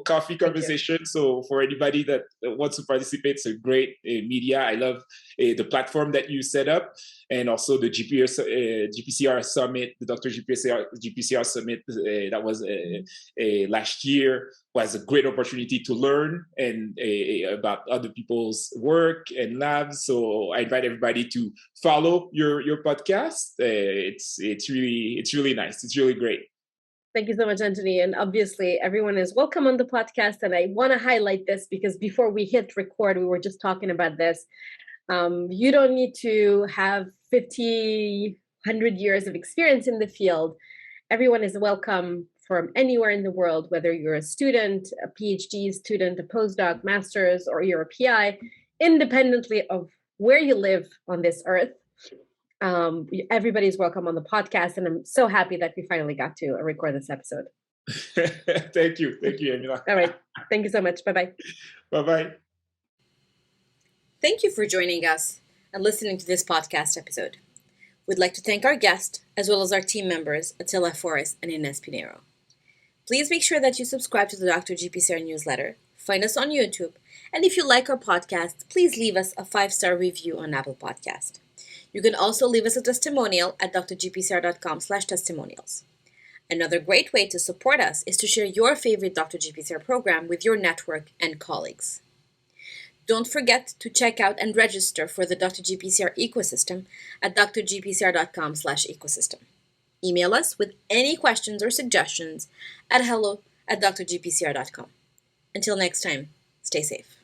coffee conversation. So for anybody that wants to participate, it's a great media. I love the platform that you set up, and also the GPCR Summit, the Dr. GPCR Summit that was last year was a great opportunity to learn and about other people's work and labs. So I invite everybody to follow your podcast. It's really nice. It's really great. Thank you so much, Antony. And obviously, everyone is welcome on the podcast. And I want to highlight this because before we hit record, we were just talking about this. You don't need to have 50, 100 years of experience in the field. Everyone is welcome from anywhere in the world, whether you're a student, a Ph.D. student, a postdoc, master's, or you're a PI, independently of where you live on this earth. Everybody's welcome on the podcast, and I'm so happy that we finally got to record this episode. Thank you, Emila. All right, thank you so much. Bye-bye. Bye-bye. Thank you for joining us and listening to this podcast episode. We'd like to thank our guest, as well as our team members, Attila Forrest and Ines Pinheiro. Please make sure that you subscribe to the Dr. GPCR newsletter, find us on YouTube, and if you like our podcast, please leave us a 5-star review on Apple Podcast. You can also leave us a testimonial at drgpcr.com/testimonials. Another great way to support us is to share your favorite Dr. GPCR program with your network and colleagues. Don't forget to check out and register for the Dr. GPCR ecosystem at drgpcr.com/ecosystem. Email us with any questions or suggestions at hello@drgpcr.com. Until next time, stay safe.